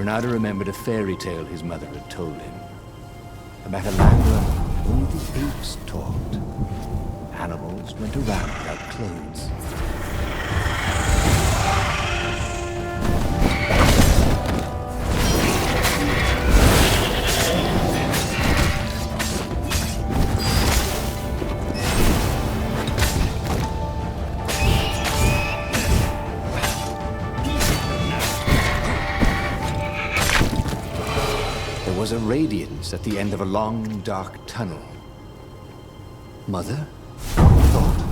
Renata remembered a fairy tale his mother had told him. About a land where only the apes talked. Animals went around without clothes. There was a radiance at the end of a long, dark tunnel. Mother? Thought.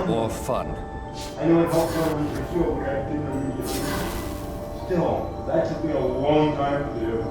More fun. I know it helps someone to heal, but I didn't immediately. Still, that took me a long time to do.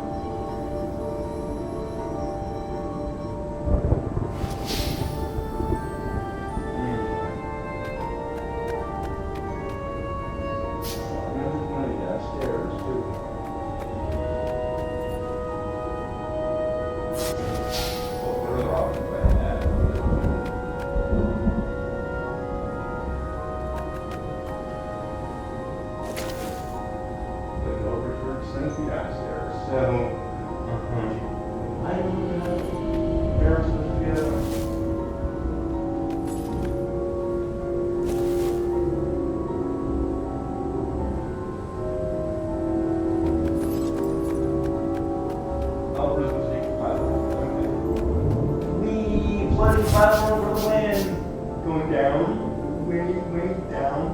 Platform for the land. Going down. Way down.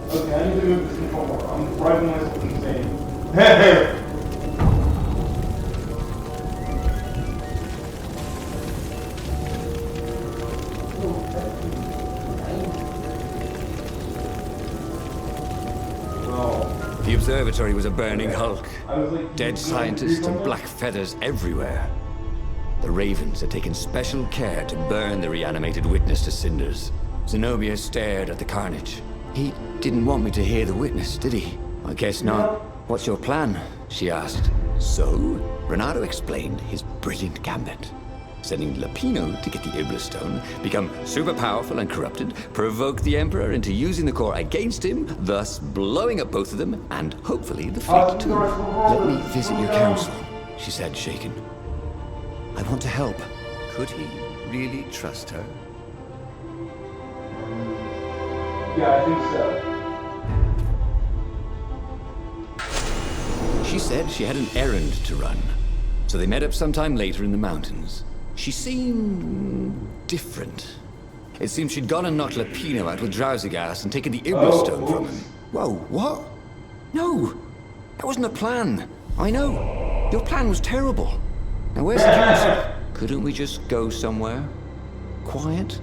Okay, I need to move this control more. I'm driving myself insane. The observatory was a burning hulk. Dead scientists and black feathers everywhere. The Ravens had taken special care to burn the reanimated witness to cinders. Zenobia stared at the carnage. He didn't want me to hear the witness, did he? I guess not. What's your plan? She asked. So, Renato explained his brilliant gambit. Sending Lapino to get the Iblis stone, become super powerful and corrupted, provoke the Emperor into using the core against him, thus blowing up both of them, and hopefully the fleet too. Let me visit your council, she said, shaken. I want to help. Could he really trust her? Yeah, I think so. She said she had an errand to run, so they met up sometime later in the mountains. She seemed different. It seemed she'd gone and knocked Lapino out with drowsy gas and taken the Iblis stone from him. Whoa, what? No, that wasn't a plan. I know. Your plan was terrible. Now where's the council? Couldn't we just go somewhere? Quiet,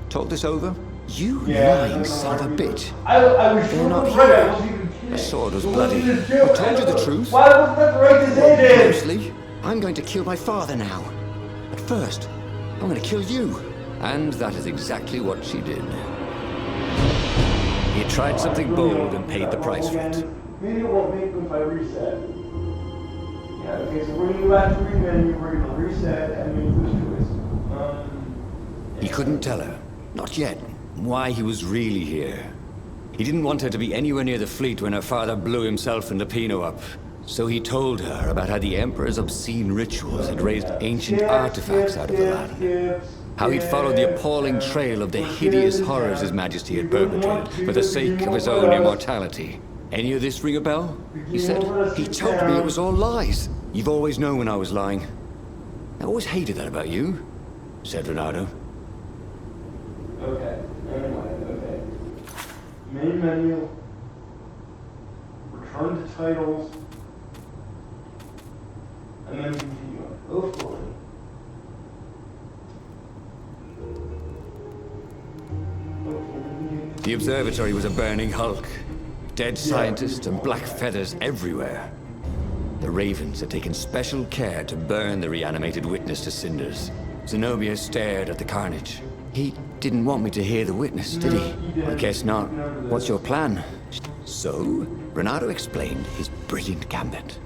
Talk this over? You lying son of a bitch. I was They're not here. The sword was bloody. I told you the truth. Why wasn't that the right decision? Mostly, I'm going to kill my father now. But first, I'm going to kill you. And that is exactly what she did. He had tried something bold and paid the price for it. Maybe it won't make them if I reset. Yeah, okay, so we're going to go back to the menu, we're going to reset and make this choice. He couldn't tell her, not yet, why he was really here. He didn't want her to be anywhere near the fleet when her father blew himself and Lapino up. So he told her about how the Emperor's obscene rituals had raised ancient artifacts out of the land. How he'd followed the appalling trail of the hideous horrors His Majesty had perpetrated for the sake of his own immortality. Any of this ring a bell? He said. He told me it was all lies. You've always known when I was lying. I always hated that about you, said Renato. Okay. Okay. Main menu. Return to titles. And then continue. Hopefully. The observatory was a burning hulk. Dead scientists and black feathers everywhere. The Ravens had taken special care to burn the reanimated witness to cinders. Zenobia stared at the carnage. He didn't want me to hear the witness, did he? I guess not. What's your plan? So, Renato explained his brilliant gambit.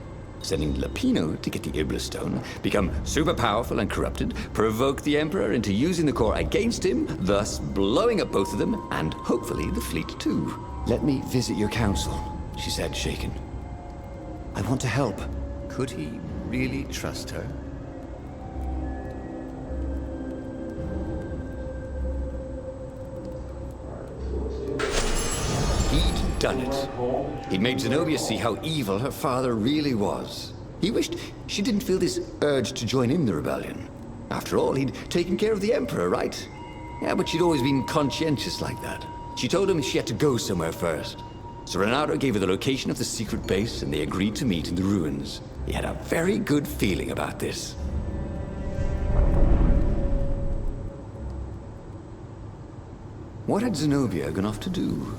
Sending Lapino to get the Iblis stone, become super powerful and corrupted, provoke the Emperor into using the core against him, thus blowing up both of them, and hopefully the fleet too. Let me visit your council, she said, shaken. I want to help. Could he really trust her? He'd done it. He'd made Zenobia see how evil her father really was. He wished she didn't feel this urge to join in the rebellion. After all, he'd taken care of the Emperor, right? Yeah, but she'd always been conscientious like that. She told him she had to go somewhere first. So Renato gave her the location of the secret base, and they agreed to meet in the ruins. He had a very good feeling about this. What had Zenobia gone off to do?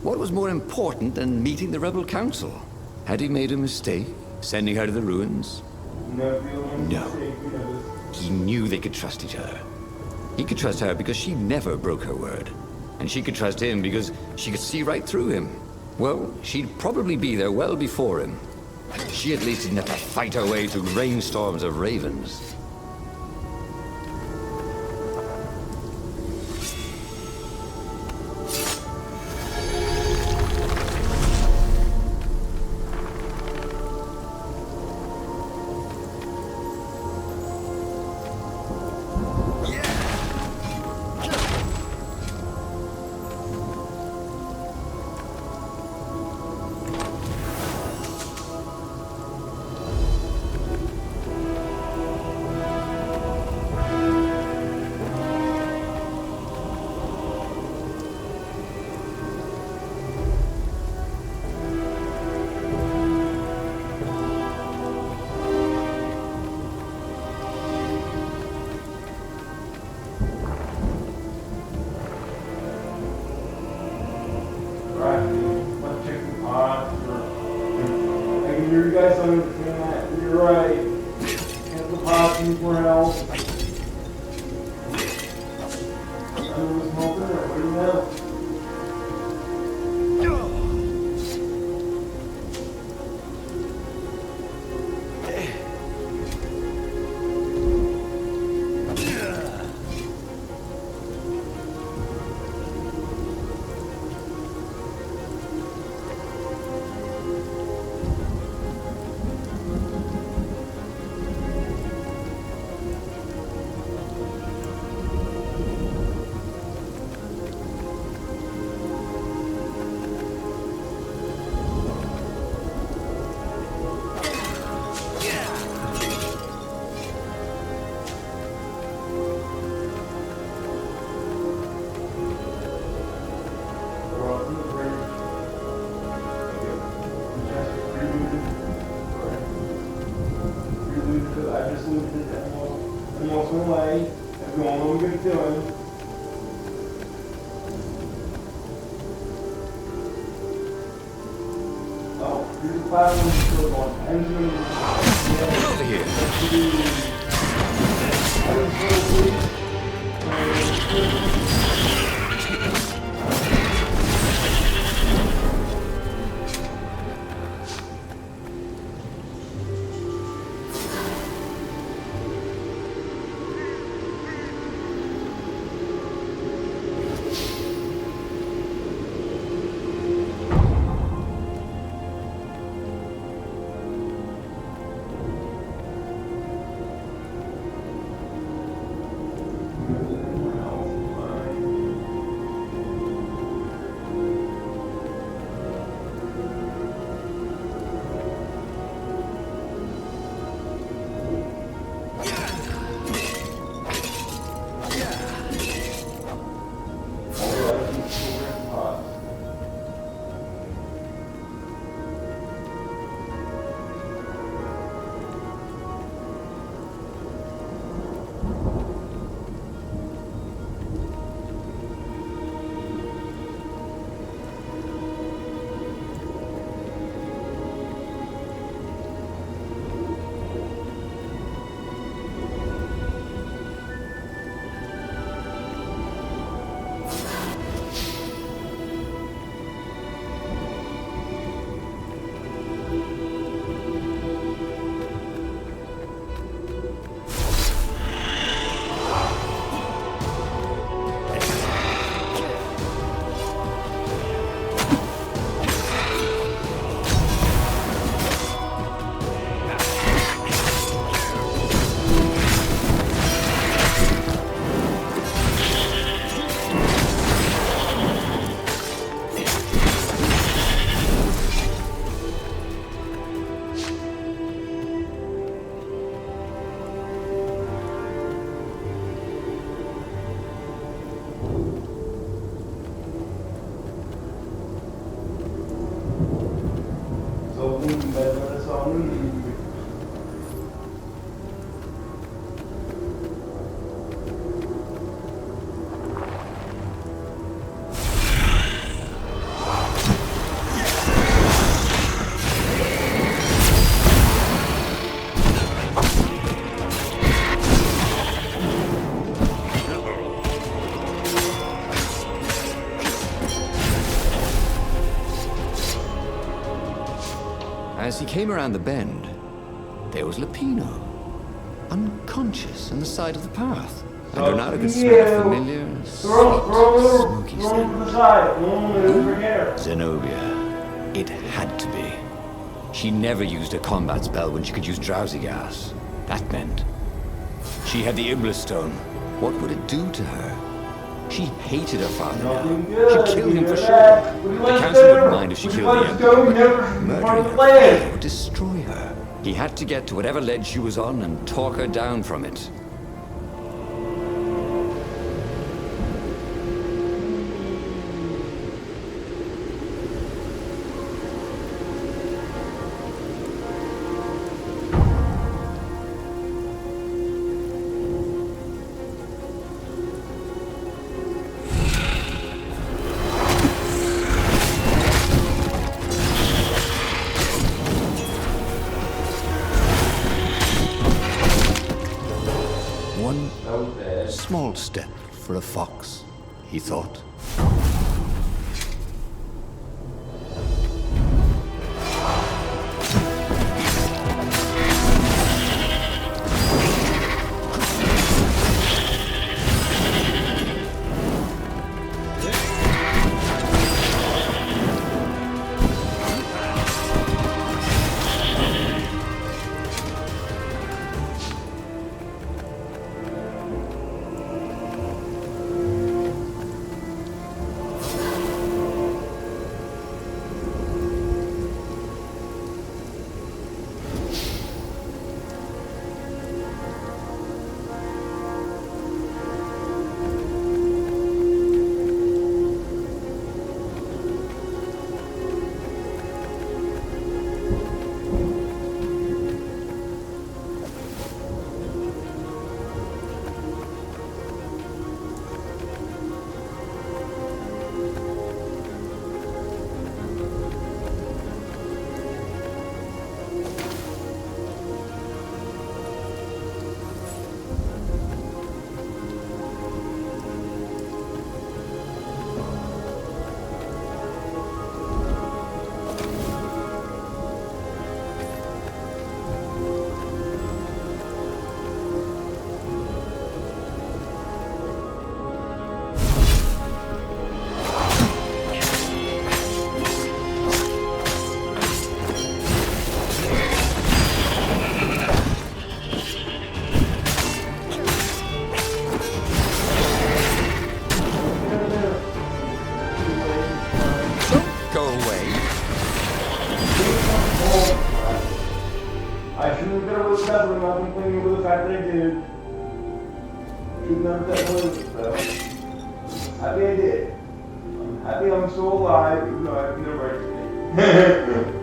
What was more important than meeting the rebel council? Had he made a mistake, sending her to the ruins? No. He knew they could trust each other. He could trust her because she never broke her word. And she could trust him because she could see right through him. Well, she'd probably be there well before him. She at least didn't have to fight her way through rainstorms of ravens. You guys understand that. You're right. Get the pots need more help. I was smoking or what do you know? I just moved it that I'm also away. I'm going what we're going to do. Oh, here's the platform still going. Engine. Over here. came around the bend, there was Lupino, unconscious on the side of the path. And Renato could smell a familiar, smoky scent. Zenobia. It had to be. She never used a combat spell when she could use drowsy gas. That meant she had the Iblis Stone. What would it do to her? She hated her father now. She'd kill him for sure. The council wouldn't mind if she killed the Emperor. Murdering her would destroy her. He had to get to whatever ledge she was on and talk her down from it. Small step for a fox, he thought. I shouldn't have been able to settle him. I'm complaining over the fact that I did. Shouldn't have settled him, though. Happy I did. I'm happy I'm still alive, even though I have no right to be.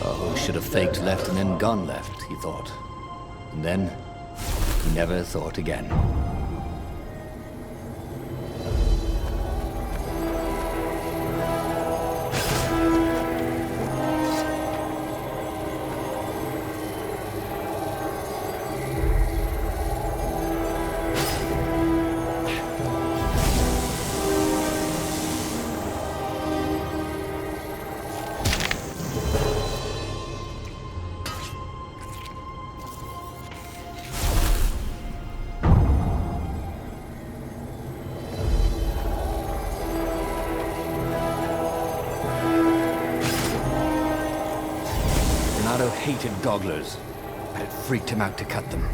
Oh, should have faked left and then gone left, he thought. And then, he never thought again. Renato hated gogglers, but it freaked him out to cut them.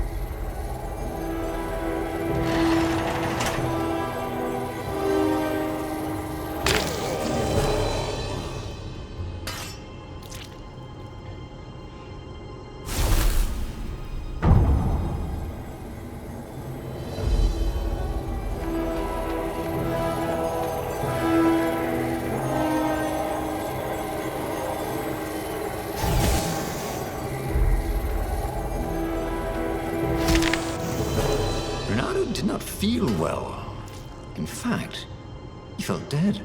not feel well. In fact, he felt dead.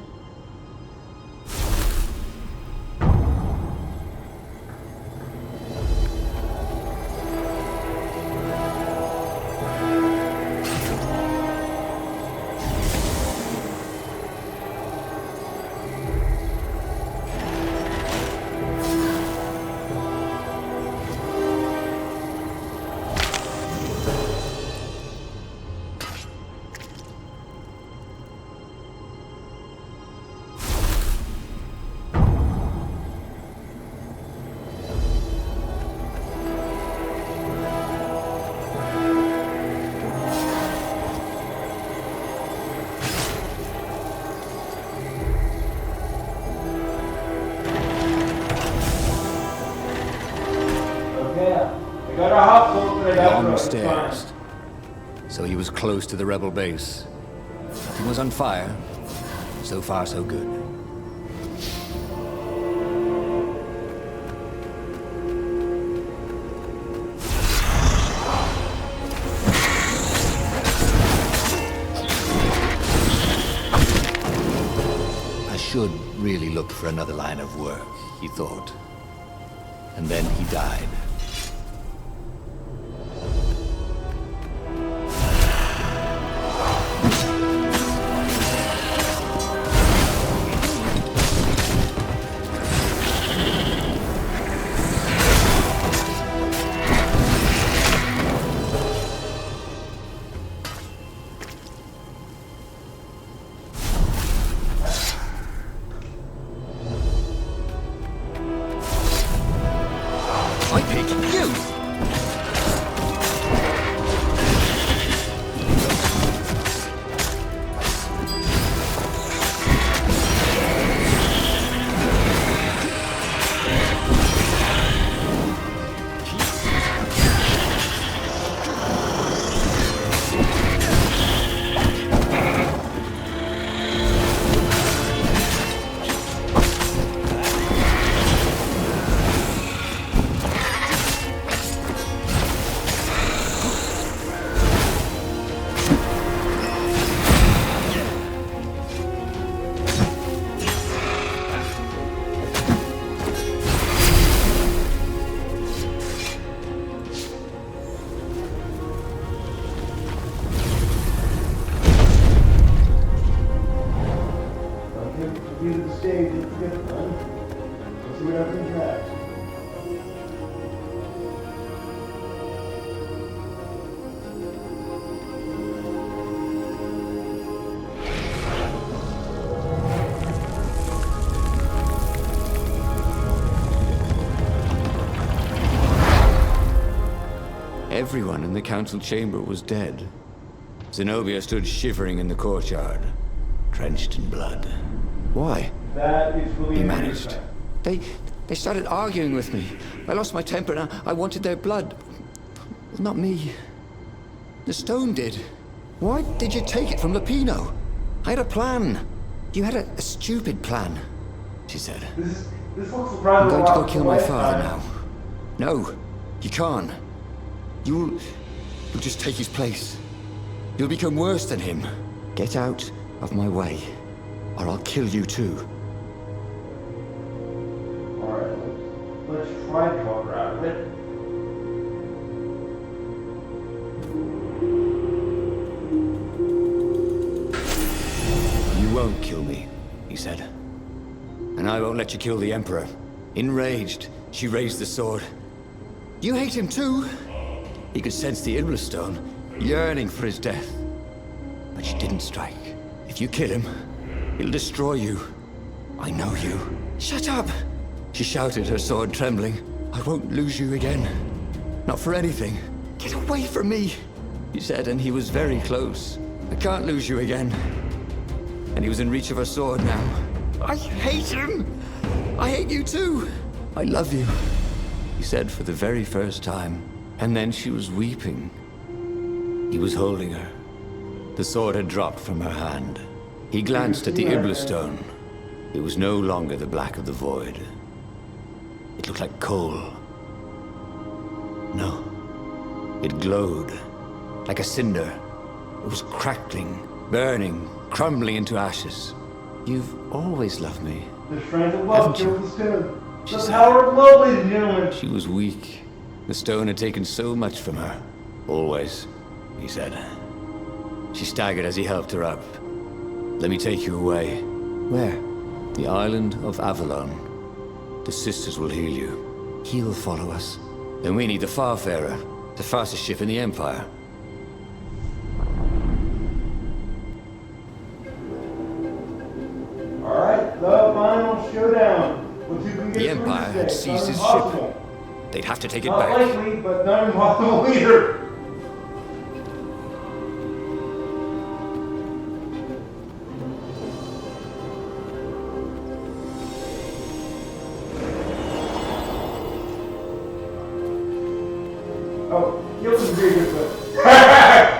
Long stairs. So he was close to the rebel base. Nothing was on fire. So far, so good. I should really look for another line of work, he thought. And then he died. I pick you! Everyone in the council chamber was dead. Zenobia stood shivering in the courtyard, drenched in blood. Why? That is really He managed. They started arguing with me. I lost my temper and I wanted their blood. Not me. The stone did. Why did you take it from Lupino? I had a plan. You had a stupid plan, she said. This looks I'm surprisingly going to go like kill the my last father time. now. No, you can't. You'll just take his place. You'll become worse than him. Get out of my way, or I'll kill you too. Alright, let's try to talk her out of it. You won't kill me, he said. And I won't let you kill the Emperor. Enraged, she raised the sword. You hate him too? He could sense the Iblis stone, yearning for his death. But she didn't strike. If you kill him, he'll destroy you. I know you. Shut up! She shouted, her sword trembling. I won't lose you again. Not for anything. Get away from me, he said, and he was very close. I can't lose you again. And he was in reach of her sword now. I hate him! I hate you too! I love you, he said for the very first time. And then she was weeping. He was holding her. The sword had dropped from her hand. He glanced at the Iblis stone. It was no longer the black of the void. It looked like coal. No. It glowed, like a cinder, It was crackling, burning, crumbling into ashes. You've always loved me. The strength of love Haven't you? kills the stone. She The said. power of love, ladies and gentlemen. She was weak. The stone had taken so much from her. Always, he said. She staggered as he helped her up. Let me take you away. Where? The island of Avalon. The sisters will heal you. He'll follow us. Then we need the Farfarer, the fastest ship in the Empire. Alright, the final showdown. Let's see if we can get The through Empire this had day. seized Not his impossible. ship. They'd have to take it Not back. likely, but not impossible either. Oh, Gil's is very good with.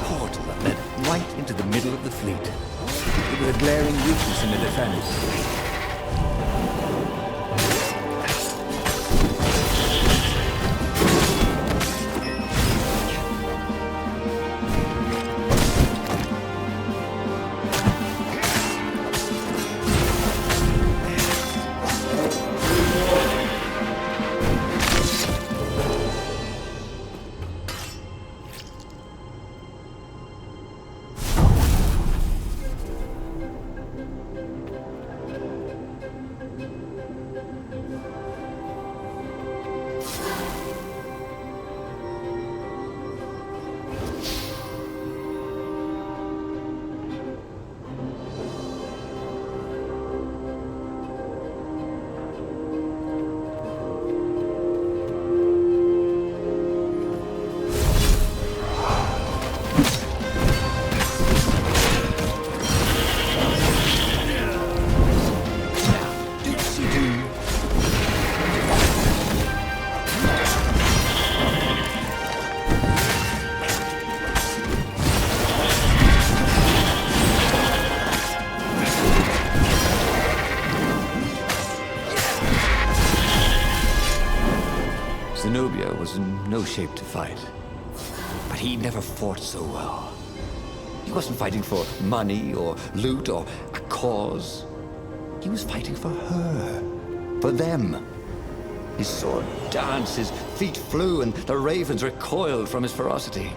Portal that led right into the middle of the fleet. It was a glaring weakness in the defense. Zenobia was in no shape to fight. But he never fought so well. He wasn't fighting for money or loot or a cause. He was fighting for her. For them. His sword danced, his feet flew, and the ravens recoiled from his ferocity.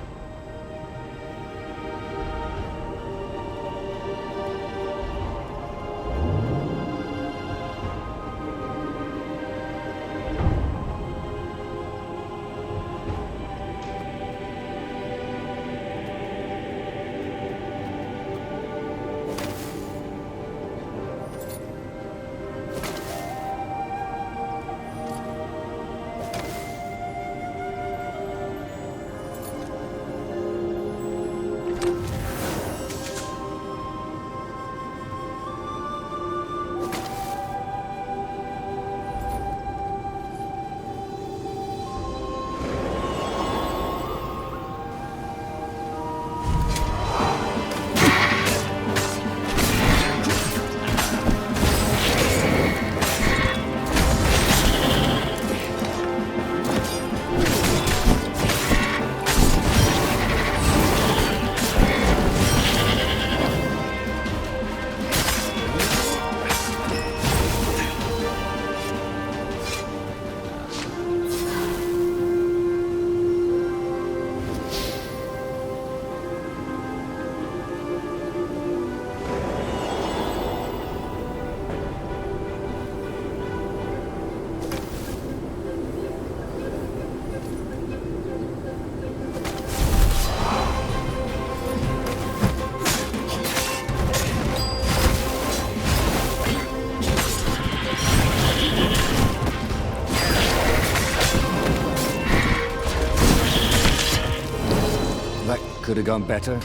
could have gone better,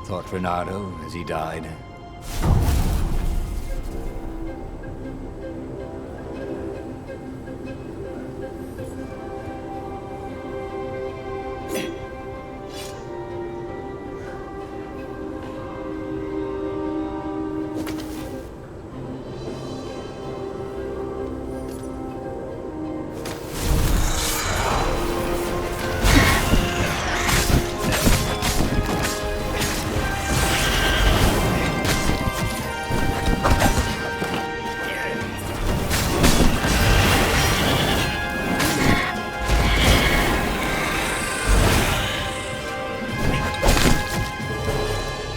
thought Renato as he died.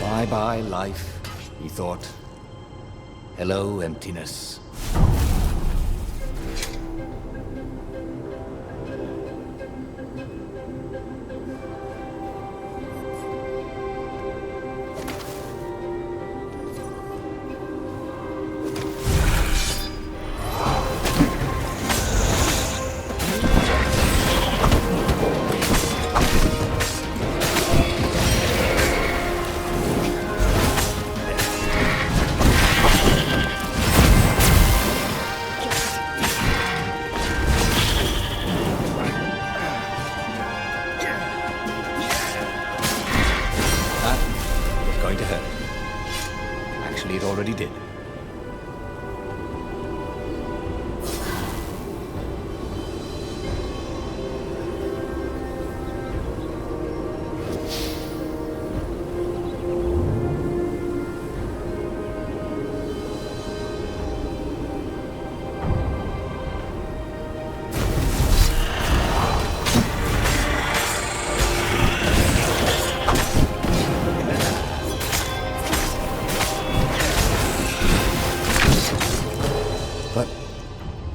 Bye-bye, life, he thought. Hello, emptiness. Going to hurt. Actually, it already did.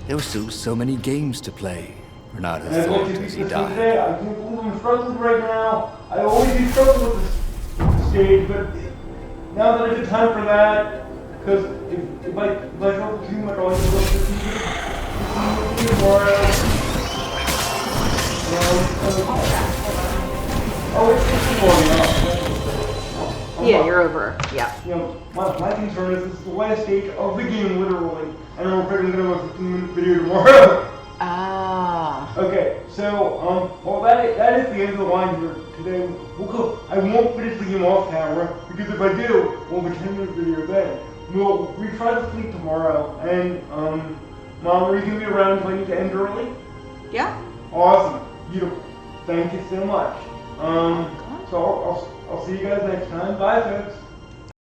There were still so many games to play, Renato thought as he died. I can't believe I'm struggling right now. I always do struggle with this stage, but now that it's time for that, because if I struggle too much, I'll have to look at the tomorrow. It's tomorrow. Yeah, you're over. Yeah. You know, my concern is this is the last stage of the game, literally. I don't know if I'm gonna have a 15-minute video tomorrow. Ah. Okay, so well that is the end of the line here today. I won't finish the game off camera because if I do, we'll have a 10-minute video then. We'll retry the fleet tomorrow, and Mom, are you gonna be around if I need to end early? Yeah. Awesome, beautiful. Thank you so much. So I'll see you guys next time. Bye, folks.